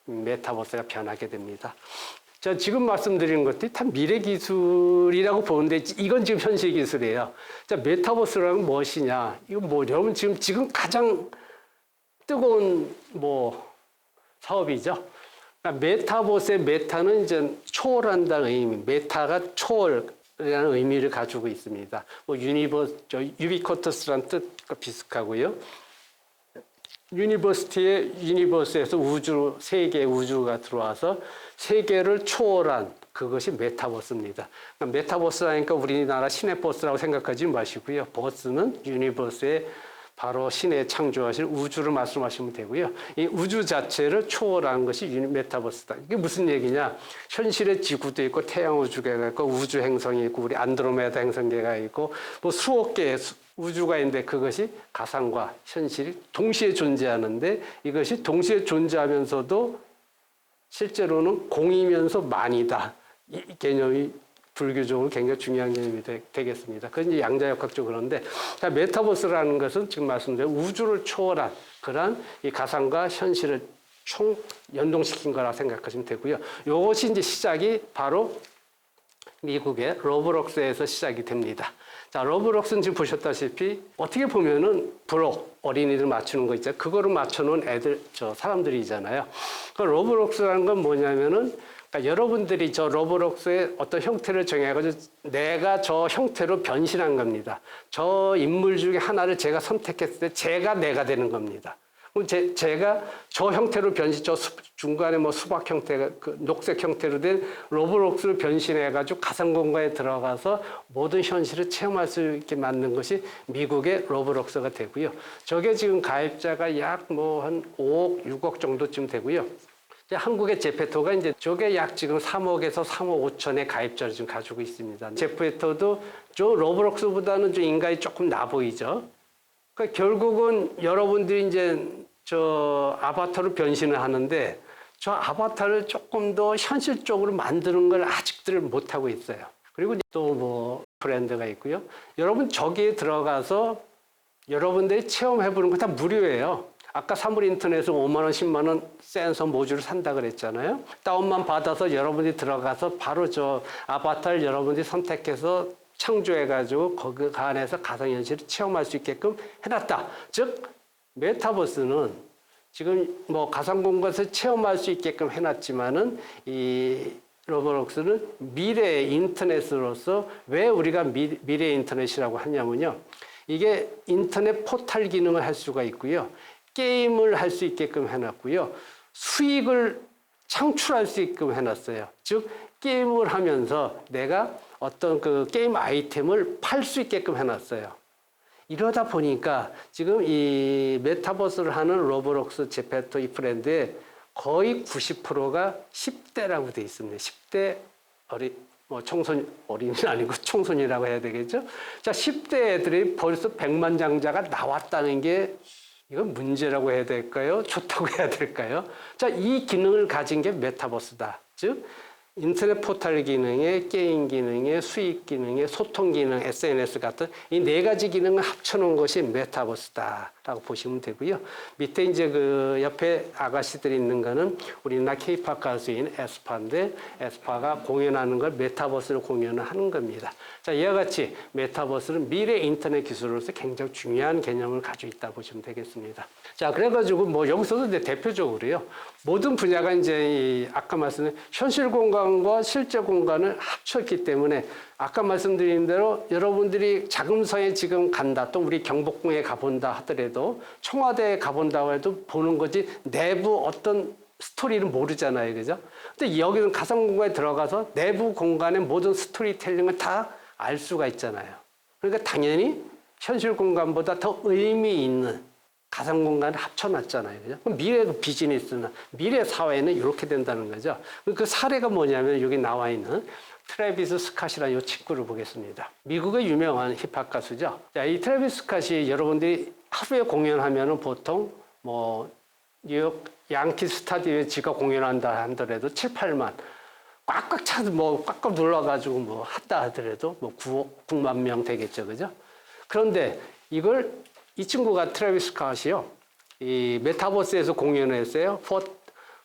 메타버스가 변하게 됩니다. 자, 지금 말씀드리는 것들이 다 미래 기술이라고 보는데 이건 지금 현실 기술이에요. 자, 메타버스라는 무엇이냐? 이거 여러분 지금 가장 뜨거운 사업이죠. 그러니까 메타버스의 메타는 이제 초월한다는 의미. 메타가 초월, 라는 의미를 가지고 있습니다. 뭐 유비쿼터스라는 뜻과 비슷하고요. 유니버스에서 우주, 세계의 우주가 들어와서 세계를 초월한 그것이 메타버스입니다. 그러니까 메타버스라니까 우리나라 시내버스라고 생각하지 마시고요. 버스는 유니버스의 바로 신의 창조하실 우주를 말씀하시면 되고요. 이 우주 자체를 초월하는 것이 메타버스다. 이게 무슨 얘기냐? 현실의 지구도 있고 태양 우주계가 있고 우주 행성이 있고 우리 안드로메다 행성계가 있고 뭐 수억 개의 우주가 있는데 그것이 가상과 현실이 동시에 존재하는데 이것이 동시에 존재하면서도 실제로는 공이면서 만이다. 이 개념이 불교적으로 굉장히 중요한 개념이 되겠습니다. 그건 이제 양자역학적으로 그런데, 자, 메타버스라는 것은 지금 말씀드린 우주를 초월한 그러한 이 가상과 현실을 총 연동시킨 거라 생각하시면 되고요. 이것이 이제 시작이 바로 미국의 로블록스에서 시작이 됩니다. 자, 로블록스는 지금 보셨다시피 어떻게 보면은 블록 어린이들 맞추는 거 있죠. 그거를 맞춰놓은 애들, 사람들이잖아요. 그 로블록스라는 건 뭐냐면은 그러니까 여러분들이 저 로블록스의 어떤 형태를 정해가지고 내가 저 형태로 변신한 겁니다. 저 인물 중에 하나를 제가 선택했을 때 제가 내가 되는 겁니다. 그럼 제가 저 형태로 중간에 뭐 수박 형태가 그 녹색 형태로 된 로블록스를 변신해가지고 가상 공간에 들어가서 모든 현실을 체험할 수 있게 만든 것이 미국의 로블록스가 되고요. 저게 지금 가입자가 약 뭐 한 5억, 6억 정도쯤 되고요. 한국의 제페토가 이제 저게 약 지금 3억에서 3억 5천의 가입자를 지금 가지고 있습니다. 제페토도 저 로블록스보다는 좀 인간이 조금 나 보이죠. 그러니까 결국은 여러분들이 이제 저 아바타로 변신을 하는데 저 아바타를 조금 더 현실적으로 만드는 걸 아직들 못하고 있어요. 그리고 또 뭐 브랜드가 있고요. 여러분 저기에 들어가서 여러분들이 체험해보는 거 다 무료예요. 아까 사물 인터넷에서 5만 원, 10만 원 센서 모듈을 산다 그랬잖아요. 다운만 받아서 여러분들이 들어가서 바로 저 아바타를 여러분들이 선택해서 창조해가지고 그 안에서 가상현실을 체험할 수 있게끔 해놨다. 즉 메타버스는 지금 뭐 가상공간에서 체험할 수 있게끔 해놨지만은 이 로블록스는 미래의 인터넷으로서 왜 우리가 미래의 인터넷이라고 하냐면요. 이게 인터넷 포탈 기능을 할 수가 있고요. 게임을 할 수 있게끔 해놨고요. 수익을 창출할 수 있게끔 해놨어요. 즉 게임을 하면서 내가 어떤 그 게임 아이템을 팔 수 있게끔 해놨어요. 이러다 보니까 지금 이 메타버스를 하는 로블록스 제페토 이 브랜드의 거의 90%가 10대라고 돼 있습니다. 10대 어린이는 아니고 청소년이라고 해야 되겠죠? 자, 10대 애들이 벌써 백만장자가 나왔다는 게 이건 문제라고 해야 될까요? 좋다고 해야 될까요? 자, 이 기능을 가진 게 메타버스다. 즉, 인터넷 포털 기능에 게임 기능에 수익 기능에 소통 기능, SNS 같은 이 네 가지 기능을 합쳐놓은 것이 메타버스다라고 보시면 되고요. 밑에 이제 그 옆에 아가씨들이 있는 거는 우리나라 K-팝 가수인 에스파인데 에스파가 공연하는 걸 메타버스로 공연을 하는 겁니다. 자, 이와 같이 메타버스는 미래 인터넷 기술로서 굉장히 중요한 개념을 가지고 있다고 보시면 되겠습니다. 자, 그래가지고 뭐 여기서도 이제 대표적으로요. 모든 분야가 이제 아까 말씀드린 현실 공간과 실제 공간을 합쳤기 때문에 아까 말씀드린 대로 여러분들이 자금성에 지금 간다 또 우리 경복궁에 가본다 하더라도 청와대에 가본다고 해도 보는 거지 내부 어떤 스토리를 모르잖아요. 그죠? 근데 여기는 가상 공간에 들어가서 내부 공간의 모든 스토리텔링을 다 알 수가 있잖아요. 그러니까 당연히 현실 공간보다 더 의미 있는 가상 공간을 합쳐놨잖아요. 그죠? 그럼 미래 비즈니스는, 미래 사회는 이렇게 된다는 거죠. 그 사례가 뭐냐면 여기 나와 있는 트래비스 스캇이라는 이 친구를 보겠습니다. 미국의 유명한 힙합 가수죠. 자, 이 트래비스 스캇이 여러분들이 하루에 공연하면은 보통 뭐 뉴욕 양키 스타디움에 지가 공연한다 하더라도 7, 8만 꽉꽉 차도 뭐 꽉꽉 눌러가지고 뭐 했다 하더라도 뭐 9만 명 되겠죠. 그죠? 그런데 이 친구가 트래비스 스캇이요. 이 메타버스에서 공연을 했어요.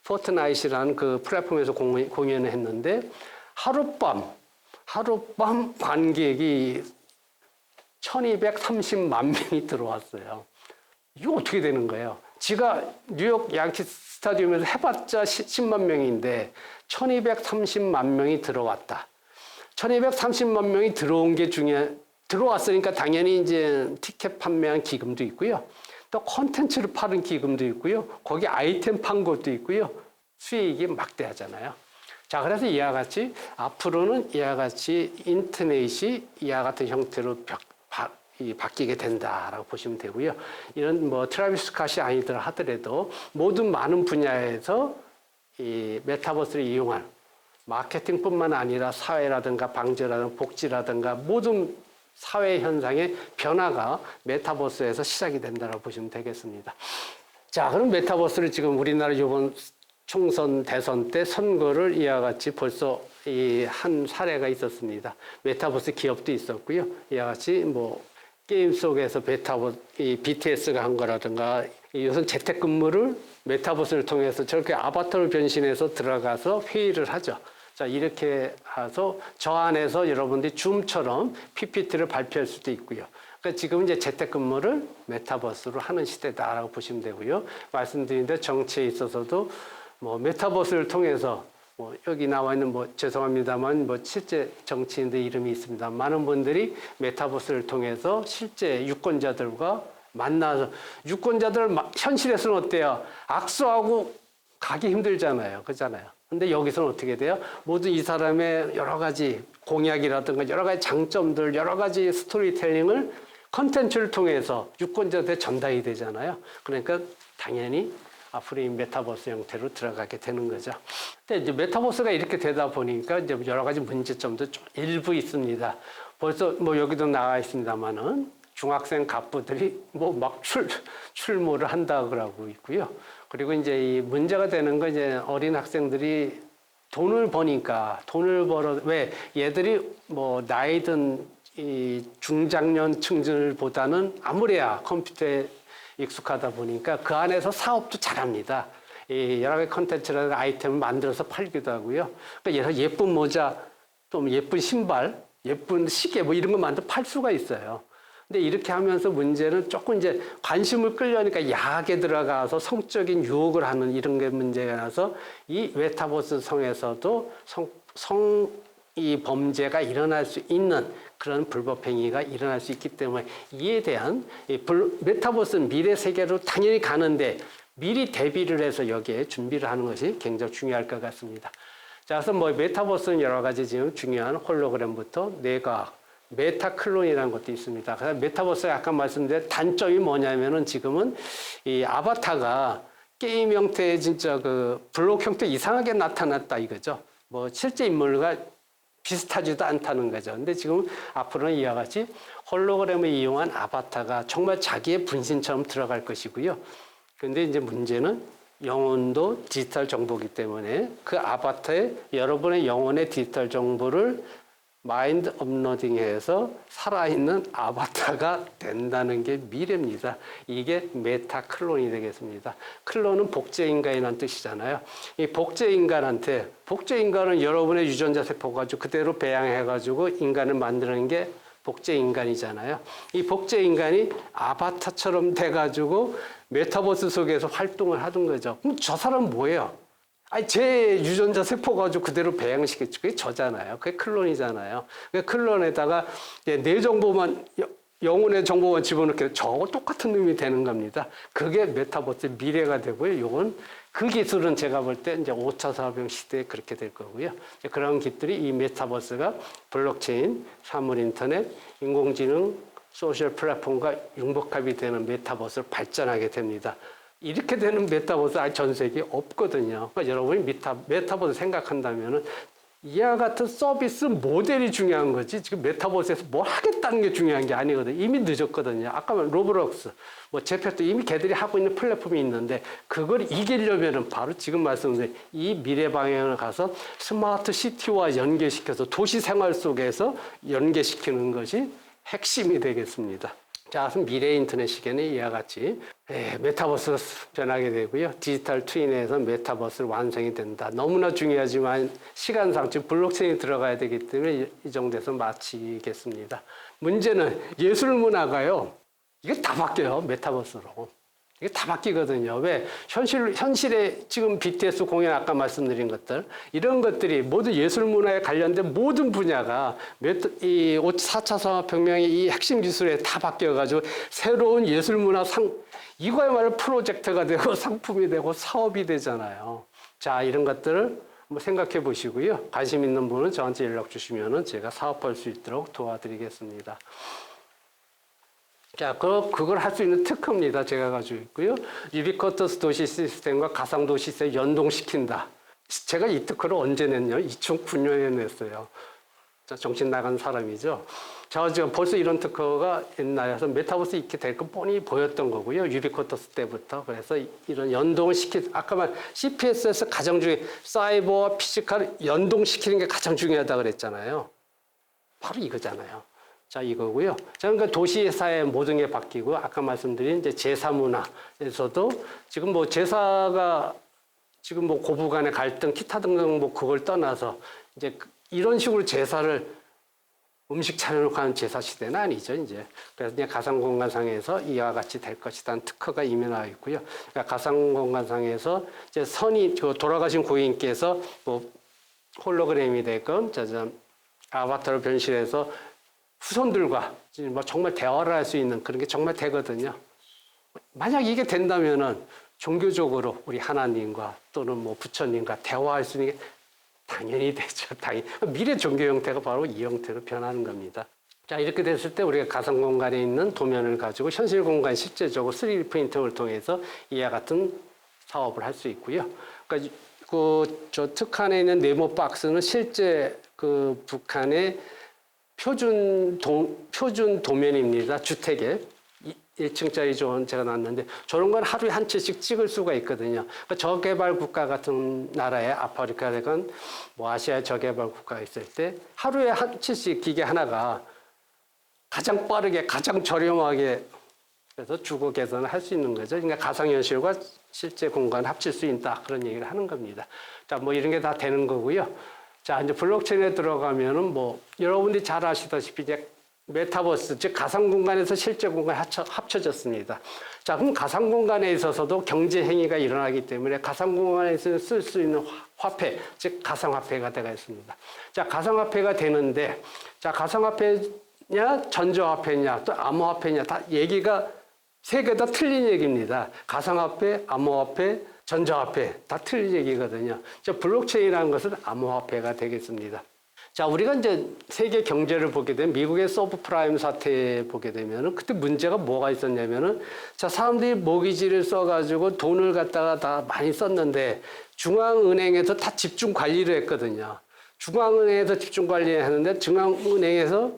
포트나잇이라는 그 플랫폼에서 공연을 했는데 하룻밤 관객이 1230만 명이 들어왔어요. 이거 어떻게 되는 거예요? 지가 뉴욕 양키 스타디움에서 해봤자 10만 명인데 1230만 명이 들어왔다. 1230만 명이 들어왔으니까 당연히 이제 티켓 판매한 기금도 있고요. 또 콘텐츠를 파는 기금도 있고요. 거기 아이템 판 것도 있고요. 수익이 막대하잖아요. 자, 그래서 이와 같이 앞으로는 이와 같이 인터넷이 이와 같은 형태로 바뀌게 된다라고 보시면 되고요. 이런 뭐 트래비스 스캇이 아니더라 하더라도 모든 많은 분야에서 이 메타버스를 이용한 마케팅뿐만 아니라 사회라든가 방제라든가 복지라든가 모든 사회 현상의 변화가 메타버스에서 시작이 된다고 보시면 되겠습니다. 자, 그럼 메타버스를 지금 우리나라 이번 총선 대선 때 선거를 이와 같이 벌써 한 사례가 있었습니다. 메타버스 기업도 있었고요. 이와 같이 뭐 게임 속에서 BTS가 한 거라든가 요즘 재택근무를 메타버스를 통해서 저렇게 아바타를 변신해서 들어가서 회의를 하죠. 자, 이렇게 해서 저 안에서 여러분들이 줌처럼 PPT를 발표할 수도 있고요. 그러니까 지금 이제 재택근무를 메타버스로 하는 시대다라고 보시면 되고요. 말씀드린 대로 정치에 있어서도 뭐 메타버스를 통해서 뭐 여기 나와 있는 뭐 죄송합니다만 뭐 실제 정치인들 이름이 있습니다. 많은 분들이 메타버스를 통해서 실제 유권자들과 만나서 유권자들 현실에서는 어때요? 악수하고 가기 힘들잖아요. 그렇잖아요. 근데 여기서는 어떻게 돼요? 모두 이 사람의 여러 가지 공약이라든가 여러 가지 장점들, 여러 가지 스토리텔링을 컨텐츠를 통해서 유권자들한테 전달이 되잖아요. 그러니까 당연히 앞으로 이 메타버스 형태로 들어가게 되는 거죠. 근데 이제 메타버스가 이렇게 되다 보니까 이제 여러 가지 문제점도 좀 일부 있습니다. 벌써 뭐 여기도 나와 있습니다만은 중학생 갑부들이 뭐 막 출모를 한다 그러고 있고요. 그리고 이제 이 문제가 되는 건 이제 어린 학생들이 돈을 버니까 왜 얘들이 뭐 나이든 이 중장년층들보다는 아무래야 컴퓨터에 익숙하다 보니까 그 안에서 사업도 잘합니다. 이 여러 가지 컨텐츠라든가 아이템을 만들어서 팔기도 하고요. 그러니까 예쁜 모자, 또 예쁜 신발, 예쁜 시계 뭐 이런 거 만들어 팔 수가 있어요. 근데 이렇게 하면서 문제는 조금 이제 관심을 끌려니까 야하게 들어가서 성적인 유혹을 하는 이런 게 문제가 나서 이 메타버스 성에서도 이 범죄가 일어날 수 있는 그런 불법 행위가 일어날 수 있기 때문에 이에 대한 메타버스는 미래 세계로 당연히 가는데 미리 대비를 해서 여기에 준비를 하는 것이 굉장히 중요할 것 같습니다. 자, 그래서 뭐 메타버스는 여러 가지 지금 중요한 홀로그램부터 뇌과학, 메타클론이라는 것도 있습니다. 그래서 메타버스가 아까 말씀드린 단점이 뭐냐면은 지금은 이 아바타가 게임 형태의 진짜 그 블록 형태 이상하게 나타났다 이거죠. 뭐 실제 인물과 비슷하지도 않다는 거죠. 근데 지금 앞으로는 이와 같이 홀로그램을 이용한 아바타가 정말 자기의 분신처럼 들어갈 것이고요. 근데 이제 문제는 영혼도 디지털 정보이기 때문에 그 아바타에 여러분의 영혼의 디지털 정보를 마인드 업로딩해서 살아있는 아바타가 된다는 게 미래입니다. 이게 메타 클론이 되겠습니다. 클론은 복제인간이라는 뜻이잖아요. 이 복제인간은 여러분의 유전자 세포 가지고 그대로 배양해가지고 인간을 만드는 게 복제인간이잖아요. 이 복제인간이 아바타처럼 돼가지고 메타버스 속에서 활동을 하는 거죠. 그럼 저 사람은 뭐예요? 아니, 제 유전자 세포 가지고 그대로 배양시켰죠. 그게 저잖아요. 그게 클론이잖아요. 그 클론에다가 내 정보만, 영혼의 정보만 집어넣게 저거 똑같은 놈이 되는 겁니다. 그게 메타버스의 미래가 되고요. 요건 그 기술은 제가 볼 때 이제 5차 산업혁명 시대에 그렇게 될 거고요. 그런 기술이 이 메타버스가 블록체인, 사물인터넷, 인공지능, 소셜 플랫폼과 융복합이 되는 메타버스로 발전하게 됩니다. 이렇게 되는 메타버스 전 세계에 없거든요. 그러니까 여러분이 메타버스 생각한다면은 이와 같은 서비스 모델이 중요한 거지 지금 메타버스에서 뭘 하겠다는 게 중요한 게 아니거든요. 이미 늦었거든요. 아까 말 로블록스, 뭐 제페토 이미 걔들이 하고 있는 플랫폼이 있는데 그걸 이기려면은 바로 지금 말씀드린 이 미래 방향을 가서 스마트 시티와 연계시켜서 도시 생활 속에서 연계시키는 것이 핵심이 되겠습니다. 자, 그럼 미래 인터넷 시계는 이와 같이 메타버스가 변하게 되고요. 디지털 트윈에서 메타버스를 완성이 된다. 너무나 중요하지만 시간상 지금 블록체인이 들어가야 되기 때문에 이 정도에서 마치겠습니다. 문제는 예술 문화가요. 이게 다 바뀌어요. 메타버스로. 이게 다 바뀌거든요. 왜? 현실에 지금 BTS 공연 아까 말씀드린 것들, 이런 것들이 모두 예술 문화에 관련된 모든 분야가 이 4차 산업혁명의 이 핵심 기술에 다 바뀌어가지고 새로운 예술 문화 이거야말로 프로젝트가 되고 상품이 되고 사업이 되잖아요. 자, 이런 것들을 한번 생각해 보시고요. 관심 있는 분은 저한테 연락 주시면은 제가 사업할 수 있도록 도와드리겠습니다. 자, 그걸 할 수 있는 특허입니다. 제가 가지고 있고요. 유비쿼터스 도시 시스템과 가상 도시 시스템 연동시킨다. 제가 이 특허를 언제 냈냐? 2009년에 냈어요. 자, 정신 나간 사람이죠. 제가 벌써 이런 특허가 옛날에서 메타버스 있게 될 거 뻔히 보였던 거고요. 유비쿼터스 때부터. 그래서 이런 연동을 아까 말 CPS에서 가장 사이버와 피지컬을 연동시키는 게 가장 중요하다고 그랬잖아요. 바로 이거잖아요. 자, 이거고요. 자, 그러니까 도시 사회 모든 게 바뀌고, 아까 말씀드린 이제 제사 문화에서도 지금 뭐 제사가 지금 뭐 고부 간의 갈등, 기타 등등 뭐 그걸 떠나서 이제 이런 식으로 제사를 음식 차려놓고 하는 제사 시대는 아니죠, 이제. 그래서 그냥 가상공간상에서 이와 같이 될 것이라는 특허가 이미 나와 있고요. 그러니까 가상공간상에서 이제 돌아가신 고인께서 뭐 홀로그램이 되건, 아바타로 변신해서 후손들과 뭐 정말 대화를 할 수 있는 그런 게 정말 되거든요. 만약 이게 된다면은 종교적으로 우리 하나님과 또는 뭐 부처님과 대화할 수 있는 게 당연히 되죠. 당연히. 미래 종교 형태가 바로 이 형태로 변하는 겁니다. 자, 이렇게 됐을 때 우리가 가상 공간에 있는 도면을 가지고 현실 공간 실제적으로 3D 프린팅을 통해서 이와 같은 사업을 할 수 있고요. 그러니까 저 특한에 있는 네모 박스는 실제 그 북한의 표준 도면입니다. 주택에 1층짜리 존 제가 놨는데 저런 건 하루에 한 채씩 찍을 수가 있거든요. 그러니까 저개발 국가 같은 나라에 아프리카 되건 뭐 아시아의 저개발 국가가 있을 때 하루에 한 채씩 기계 하나가 가장 빠르게 가장 저렴하게 그래서 주거 개선을 할 수 있는 거죠. 그러니까 가상현실과 실제 공간을 합칠 수 있다 그런 얘기를 하는 겁니다. 자, 뭐 이런 게 다 되는 거고요. 자, 이제 블록체인에 들어가면은 뭐 여러분들이 잘 아시다시피 이제 메타버스, 즉 가상 공간에서 실제 공간이 합쳐졌습니다. 자, 그럼 가상 공간에 있어서도 경제 행위가 일어나기 때문에 가상 공간에서 쓸 수 있는 화폐, 즉 가상화폐가 되어 있습니다. 자, 가상화폐가 되는데, 자, 가상화폐냐, 전자화폐냐, 또 암호화폐냐, 다 얘기가 세 개 다 틀린 얘기입니다. 가상화폐, 암호화폐, 전자화폐 다 틀린 얘기거든요. 자, 블록체인이라는 것은 암호화폐가 되겠습니다. 자, 우리가 이제 세계 경제를 보게 되면 미국의 서브프라임 사태 보게 되면은 그때 문제가 뭐가 있었냐면은 자, 사람들이 모기지를 써가지고 돈을 갖다가 다 많이 썼는데 중앙은행에서 다 집중 관리를 했거든요. 중앙은행에서 집중 관리하는데 중앙은행에서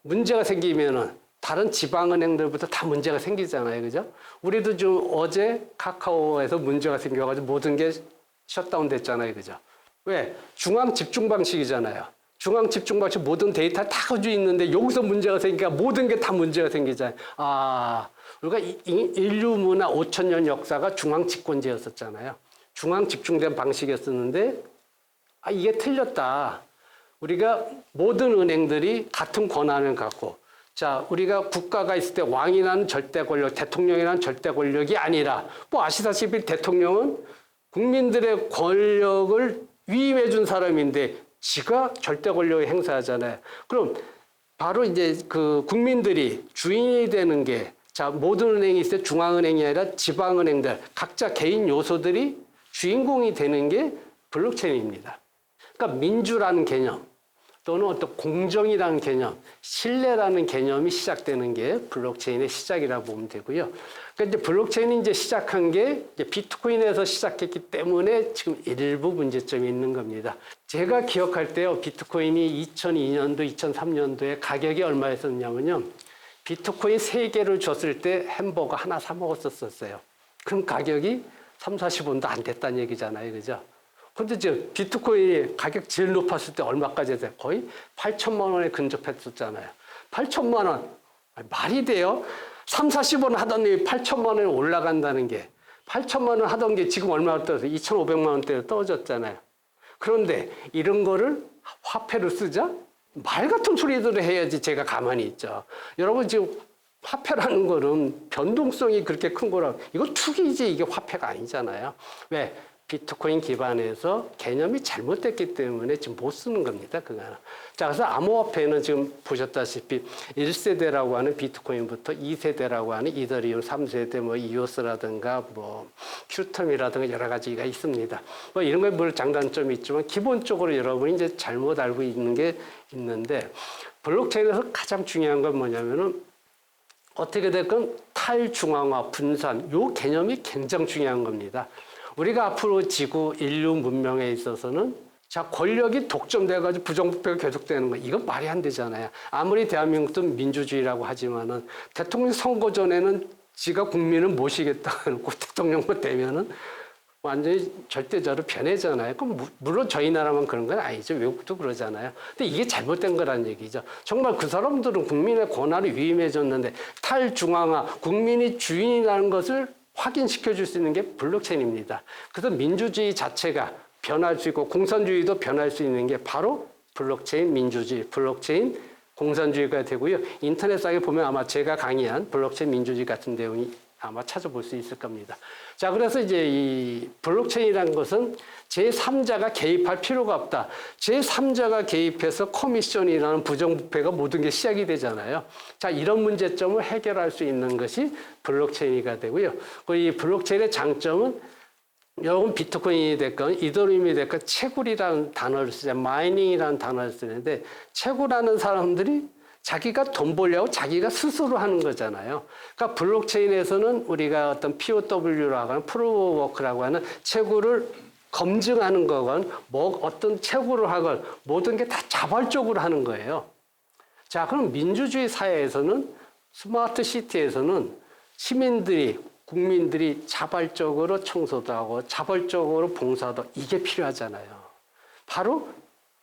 문제가 생기면은 다른 지방은행들부터 다 문제가 생기잖아요. 그죠? 우리도 좀 어제 카카오에서 문제가 생겨가지고 모든 게 셧다운 됐잖아요. 그죠? 왜? 중앙 집중 방식이잖아요. 중앙 집중 방식 모든 데이터 다 가지고 있는데 여기서 문제가 생기니까 모든 게 다 문제가 생기잖아요. 아, 우리가 인류 문화 5,000년 역사가 중앙 집권제였었잖아요. 중앙 집중된 방식이었었는데 아, 이게 틀렸다. 우리가 모든 은행들이 같은 권한을 갖고 자, 우리가 국가가 있을 때 왕이라는 절대 권력, 대통령이라는 절대 권력이 아니라 뭐 아시다시피 대통령은 국민들의 권력을 위임해 준 사람인데 지가 절대 권력을 행사하잖아요. 그럼 바로 이제 그 국민들이 주인이 되는 게 자, 모든 은행이 있을 때 중앙은행이 아니라 지방은행들 각자 개인 요소들이 주인공이 되는 게 블록체인입니다. 그러니까 민주라는 개념 또는 어떤 공정이라는 개념, 신뢰라는 개념이 시작되는 게 블록체인의 시작이라고 보면 되고요. 그러니까 이제 블록체인이 이제 시작한 게 이제 비트코인에서 시작했기 때문에 지금 일부 문제점이 있는 겁니다. 제가 기억할 때요, 비트코인이 2002년도, 2003년도에 가격이 얼마였었냐면요. 비트코인 3개를 줬을 때 햄버거 하나 사 먹었었어요. 그럼 가격이 30-40원도 안 됐다는 얘기잖아요. 그죠? 근데 이제 비트코인이 가격 제일 높았을 때 얼마까지 했어요? 거의 8천만 원에 근접했었잖아요. 8천만 원. 말이 돼요? 30-40원 하던 게 8천만 원에 올라간다는 게 8천만 원 하던 게 지금 얼마나 떨어져서 2,500만 원대로 떨어졌잖아요. 그런데 이런 거를 화폐로 쓰자? 말 같은 소리들을 해야지 제가 가만히 있죠. 여러분 지금 화폐라는 거는 변동성이 그렇게 큰 거라 이거 투기지 이게 화폐가 아니잖아요. 왜? 비트코인 기반에서 개념이 잘못됐기 때문에 지금 못 쓰는 겁니다. 그거는. 자, 그래서 암호화폐는 지금 보셨다시피 1세대라고 하는 비트코인부터 2세대라고 하는 이더리움, 3세대 뭐 이오스라든가 뭐 큐텀이라든가 여러 가지가 있습니다. 뭐 이런 거에 물 장단점이 있지만 기본적으로 여러분이 이제 잘못 알고 있는 게 있는데 블록체인에서 가장 중요한 건 뭐냐면은 어떻게 됐건 탈중앙화, 분산 요 개념이 굉장히 중요한 겁니다. 우리가 앞으로 지구 인류 문명에 있어서는 자 권력이 독점돼가지고 부정부패가 계속되는 거 이건 말이 안 되잖아요. 아무리 대한민국도 민주주의라고 하지만은 대통령 선거 전에는 지가 국민을 모시겠다 놓고 대통령만 되면은 완전히 절대적으로 변해잖아요. 그럼 물론 저희 나라만 그런 건 아니죠. 외국도 그러잖아요. 근데 이게 잘못된 거란 얘기죠. 정말 그 사람들은 국민의 권한을 위임해줬는데 탈중앙화, 국민이 주인이라는 것을 확인시켜 줄 수 있는 게 블록체인입니다. 그래서 민주주의 자체가 변할 수 있고 공산주의도 변할 수 있는 게 바로 블록체인 민주주의, 블록체인 공산주의가 되고요. 인터넷상에 보면 아마 제가 강의한 블록체인 민주주의 같은 내용이 아마 찾아볼 수 있을 겁니다. 자, 그래서 이제 이 블록체인이라는 것은 제3자가 개입할 필요가 없다. 제3자가 개입해서 커미션이라는 부정부패가 모든 게 시작이 되잖아요. 자, 이런 문제점을 해결할 수 있는 것이 블록체인이가 되고요. 이 블록체인의 장점은 여러분 비트코인이 됐건 이더리움이 됐건 채굴이라는 단어를 쓰잖아요. 마이닝이라는 단어를 쓰는데 채굴하는 사람들이 자기가 돈 벌려고 자기가 스스로 하는 거잖아요. 그러니까 블록체인에서는 우리가 어떤 POW라고 하는 프루프 워크라고 하는 채굴을 검증하는 거건 뭐 어떤 채굴을 하건 모든 게 다 자발적으로 하는 거예요. 자, 그럼 민주주의 사회에서는 스마트 시티에서는 시민들이 국민들이 자발적으로 청소도 하고 자발적으로 봉사도 이게 필요하잖아요. 바로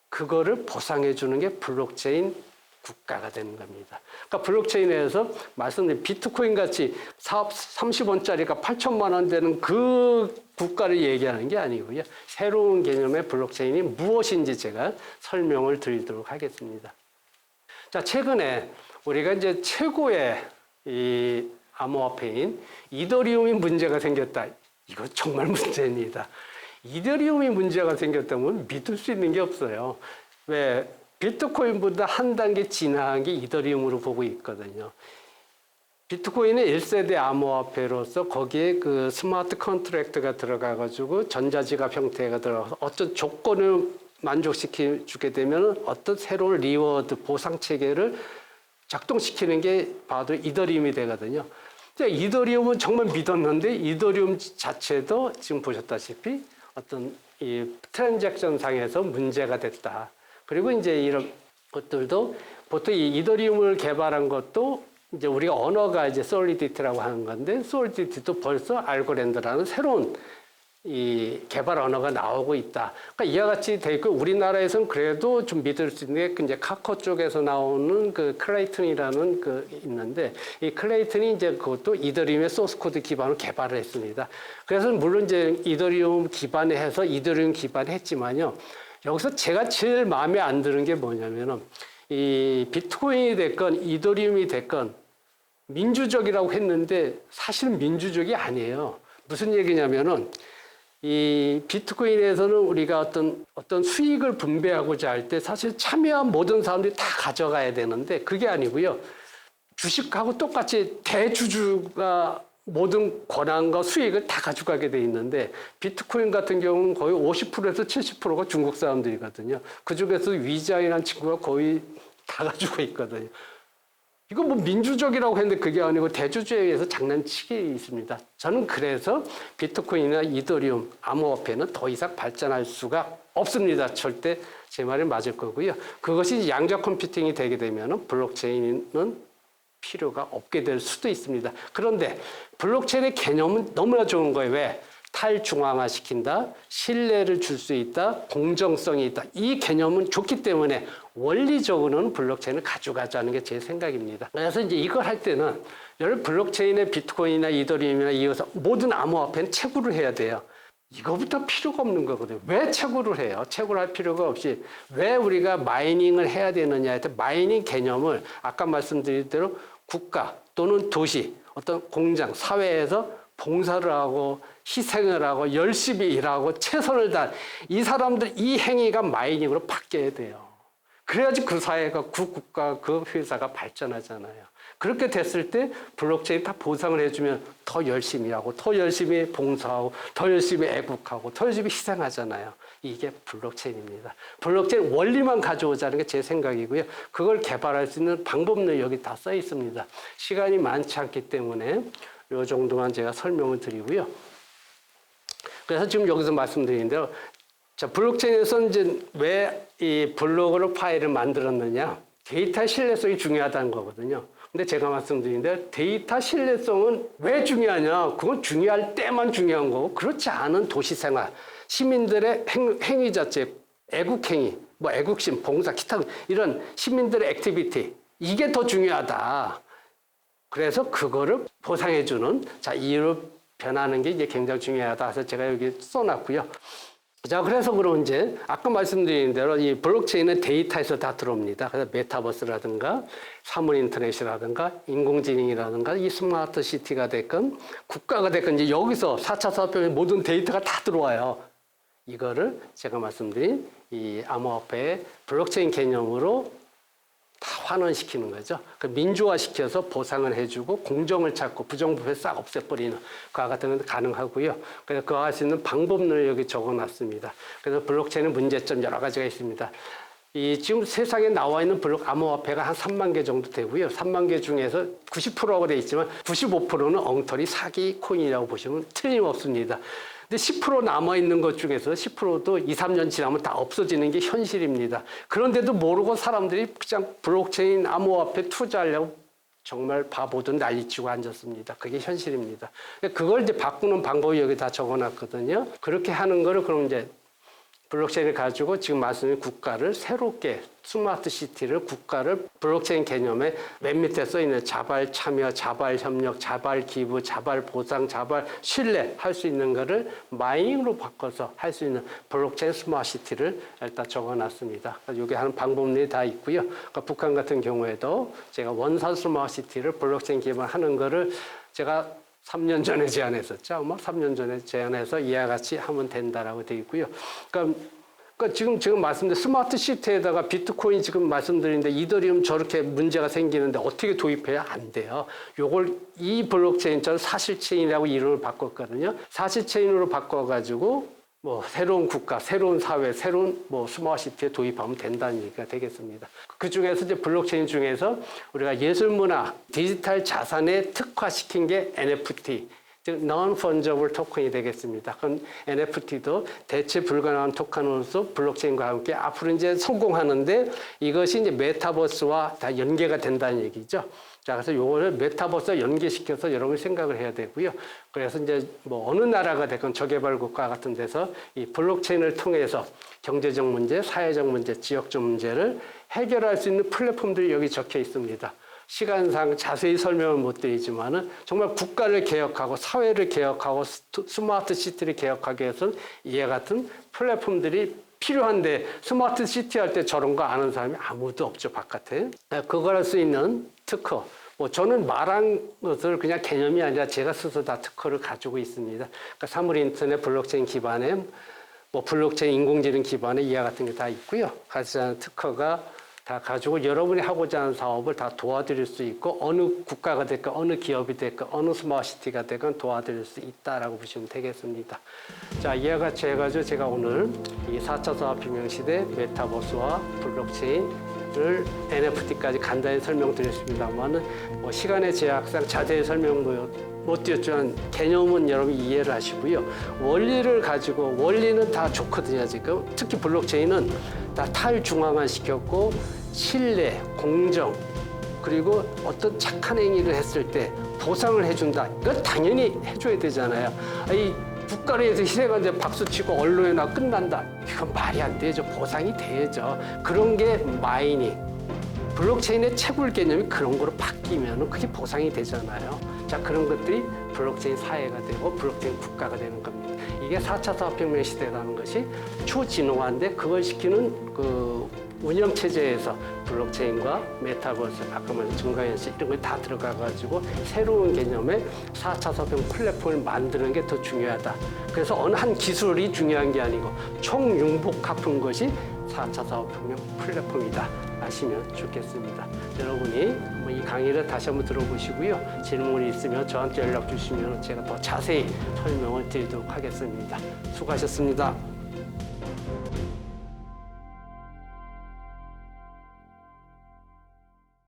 그거를 보상해 주는 게 블록체인 국가가 되는 겁니다. 그러니까 블록체인에서 말씀드린 비트코인 같이 사업 30원짜리가 8천만 원 되는 그 국가를 얘기하는 게 아니고요. 새로운 개념의 블록체인이 무엇인지 제가 설명을 드리도록 하겠습니다. 자, 최근에 우리가 이제 최고의 이 암호화폐인 이더리움이 문제가 생겼다. 이거 정말 문제입니다. 이더리움이 문제가 생겼다면 믿을 수 있는 게 없어요. 왜? 비트코인보다 한 단계 진화한 게 이더리움으로 보고 있거든요. 비트코인은 1세대 암호화폐로서 거기에 그 스마트 컨트랙트가 들어가가지고 전자지갑 형태가 들어가서 어떤 조건을 만족시켜 주게 되면 어떤 새로운 리워드 보상 체계를 작동시키는 게 바로 이더리움이 되거든요. 이더리움은 정말 믿었는데 이더리움 자체도 지금 보셨다시피 어떤 이 트랜잭션 상에서 문제가 됐다. 그리고 이제 이런 것들도 보통 이 이더리움을 개발한 것도 이제 우리가 언어가 이제 솔리디티라고 하는 건데 솔리디티도 벌써 알고랜드라는 새로운 이 개발 언어가 나오고 있다. 그러니까 이와 같이 돼 있고 우리나라에서는 그래도 좀 믿을 수 있는 게 이제 카커 쪽에서 나오는 그 클레이튼이라는 그 있는데 이 클레이튼이 이제 그것도 이더리움의 소스 코드 기반으로 개발을 했습니다. 그래서 물론 이제 이더리움 기반에 해서 이더리움 기반에 했지만요. 여기서 제가 제일 마음에 안 드는 게 뭐냐면은 이 비트코인이 됐건 이더리움이 됐건 민주적이라고 했는데 사실은 민주적이 아니에요. 무슨 얘기냐면은 이 비트코인에서는 우리가 어떤 수익을 분배하고자 할 때 사실 참여한 모든 사람들이 다 가져가야 되는데 그게 아니고요. 주식하고 똑같이 대주주가 모든 권한과 수익을 다 가져가게 돼 있는데 비트코인 같은 경우는 거의 50%에서 70%가 중국 사람들이거든요. 그중에서 위장이라는 친구가 거의 다 가지고 있거든요. 이거 뭐 민주적이라고 했는데 그게 아니고 대주주에 의해서 장난치기 있습니다. 저는 그래서 비트코인이나 이더리움, 암호화폐는 더 이상 발전할 수가 없습니다. 절대 제 말이 맞을 거고요. 그것이 양자 컴퓨팅이 되게 되면 블록체인은 필요가 없게 될 수도 있습니다. 그런데 블록체인의 개념은 너무나 좋은 거예요. 왜? 탈중앙화 시킨다, 신뢰를 줄 수 있다, 공정성이 있다. 이 개념은 좋기 때문에 원리적으로는 블록체인을 가져가자는 게 제 생각입니다. 그래서 이제 이걸 할 때는 여러분 블록체인의 비트코인이나 이더리움이나 이어서 모든 암호화폐는 채굴을 해야 돼요. 이거부터 필요가 없는 거거든요. 왜 채굴을 해요? 채굴할 필요가 없이 왜 우리가 마이닝을 해야 되느냐 할 때 마이닝 개념을 아까 말씀드린 대로 국가 또는 도시, 어떤 공장, 사회에서 봉사를 하고 희생을 하고 열심히 일하고 최선을 다한 이 사람들 이 행위가 마이닝으로 바뀌어야 돼요. 그래야지 그 사회가 그 국가 그 회사가 발전하잖아요. 그렇게 됐을 때 블록체인이 다 보상을 해주면 더 열심히 하고 더 열심히 봉사하고 더 열심히 애국하고 더 열심히 희생하잖아요. 이게 블록체인입니다. 블록체인 원리만 가져오자는 게 제 생각이고요. 그걸 개발할 수 있는 방법론이 여기 다 써 있습니다. 시간이 많지 않기 때문에 이 정도만 제가 설명을 드리고요. 그래서 지금 여기서 말씀드린 대로 자, 블록체인에서 이제 왜 이 블록으로 파일을 만들었느냐? 데이터 신뢰성이 중요하다는 거거든요. 근데 제가 말씀드린 대로 데이터 신뢰성은 왜 중요하냐? 그건 중요할 때만 중요한 거고 그렇지 않은 도시생활, 시민들의 행위 자체, 애국행위, 뭐 애국심, 봉사, 기타 이런 시민들의 액티비티 이게 더 중요하다. 그래서 그거를 보상해주는 자 이유로 변하는 게 이제 굉장히 중요하다. 그래서 제가 여기 써놨고요. 자, 그래서 그럼 이제 아까 말씀드린 대로 이 블록체인은 데이터에서 다 들어옵니다. 그래서 메타버스라든가 사물 인터넷이라든가 인공지능이라든가 이 스마트 시티가 됐건 국가가 됐건 이제 여기서 4차 산업혁명의 모든 데이터가 다 들어와요. 이거를 제가 말씀드린 이 암호화폐의 블록체인 개념으로 다 환원시키는 거죠. 그 민주화시켜서 보상을 해주고 공정을 찾고 부정부패 싹 없애버리는 그와 같은 건 가능하고요. 그래서 그거 할 수 있는 방법론을 여기 적어놨습니다. 그래서 블록체인의 문제점 여러 가지가 있습니다. 이 지금 세상에 나와 있는 블록 암호화폐가 한 3만 개 정도 되고요. 3만 개 중에서 90%라고 돼 있지만 95%는 엉터리 사기 코인이라고 보시면 틀림없습니다. 근데 10% 남아있는 것 중에서 10%도 2, 3년 지나면 다 없어지는 게 현실입니다. 그런데도 모르고 사람들이 그냥 블록체인 암호화폐 투자하려고 정말 바보든 난리치고 앉았습니다. 그게 현실입니다. 그걸 이제 바꾸는 방법이 여기 다 적어놨거든요. 그렇게 하는 거를 그럼 이제 블록체인을 가지고 지금 말씀드린 국가를 새롭게 스마트 시티를 국가를 블록체인 개념에 맨 밑에 써있는 자발 참여, 자발 협력, 자발 기부, 자발 보상, 자발 신뢰 할 수 있는 거를 마이닝으로 바꿔서 할 수 있는 블록체인 스마트 시티를 일단 적어놨습니다. 이게 하는 방법론이 다 있고요. 그러니까 북한 같은 경우에도 제가 원산 스마트 시티를 블록체인 기반하는 거를 제가 3년 전에 제안했었죠. 아마 3년 전에 제안해서 이와 같이 하면 된다라고 되어 있고요. 그러니까 지금 말씀드린 스마트 시티에다가 비트코인 지금 말씀드린데 이더리움 저렇게 문제가 생기는데 어떻게 도입해야 안 돼요. 요걸 이 블록체인처럼 사실체인이라고 이름을 바꿨거든요. 사실체인으로 바꿔가지고 뭐 새로운 국가, 새로운 사회, 새로운 뭐 스마트 시티에 도입하면 된다는 얘기가 되겠습니다. 그 중에서 이제 블록체인 중에서 우리가 예술문화, 디지털 자산에 특화시킨 게 NFT, 즉 Non-Fungible 토큰이 되겠습니다. 그럼 NFT도 대체 불가능한 토큰으로서 블록체인과 함께 앞으로 이제 성공하는데 이것이 이제 메타버스와 다 연계가 된다는 얘기죠. 자, 그래서 요거를 메타버스와 연계시켜서 여러분이 생각을 해야 되고요. 그래서 이제 뭐 어느 나라가 됐건 저개발 국가 같은 데서 이 블록체인을 통해서 경제적 문제, 사회적 문제, 지역적 문제를 해결할 수 있는 플랫폼들이 여기 적혀 있습니다. 시간상 자세히 설명을 못 드리지만은 정말 국가를 개혁하고 사회를 개혁하고 스마트 시티를 개혁하기 위해서는 이와 같은 플랫폼들이 필요한데 스마트 시티 할 때 저런 거 아는 사람이 아무도 없죠, 바깥에. 그걸 할 수 있는 특허. 뭐 저는 말한 것을 그냥 개념이 아니라 제가 스스로 다 특허를 가지고 있습니다. 그러니까 사물 인터넷 블록체인 기반에 뭐 블록체인 인공지능 기반에 이와 같은 게 다 있고요. 가지고 있는 특허가 다 가지고 여러분이 하고자 하는 사업을 다 도와드릴 수 있고 어느 국가가 됐건 어느 기업이 됐건 어느 스마트시티가 됐건 도와드릴 수 있다라고 보시면 되겠습니다. 자, 이와 같이 해가지고 제가 오늘 이 4차 산업혁명 시대 메타버스와 블록체인을 NFT까지 간단히 설명드렸습니다만은 뭐 시간의 제약상 자세히 설명 못 드렸지만 개념은 여러분이 이해를 하시고요. 원리를 가지고 원리는 다 좋거든요. 지금 특히 블록체인은 다 탈중앙화 시켰고 신뢰, 공정 그리고 어떤 착한 행위를 했을 때 보상을 해준다. 이건 당연히 해줘야 되잖아요. 이 국가를 위해서 희생하는데 박수치고 언론에 나 끝난다. 이건 말이 안 되죠. 보상이 돼야죠. 그런 게 마이닝. 블록체인의 채굴 개념이 그런 거로 바뀌면 그게 보상이 되잖아요. 자, 그런 것들이 블록체인 사회가 되고 블록체인 국가가 되는 겁니다. 이게 4차 산업혁명 시대라는 것이 초진화인데 그걸 시키는 그 운영체제에서 블록체인과 메타버스, 아까 말한 증강현실 이런 걸 다 들어가가지고 새로운 개념의 4차 산업 플랫폼을 만드는 게 더 중요하다. 그래서 어느 한 기술이 중요한 게 아니고 총융복합한 것이 4차 산업혁명 플랫폼이다. 아시면 좋겠습니다. 여러분이 한번 이 강의를 다시 한번 들어보시고요. 질문이 있으면 저한테 연락 주시면 제가 더 자세히 설명을 드리도록 하겠습니다. 수고하셨습니다.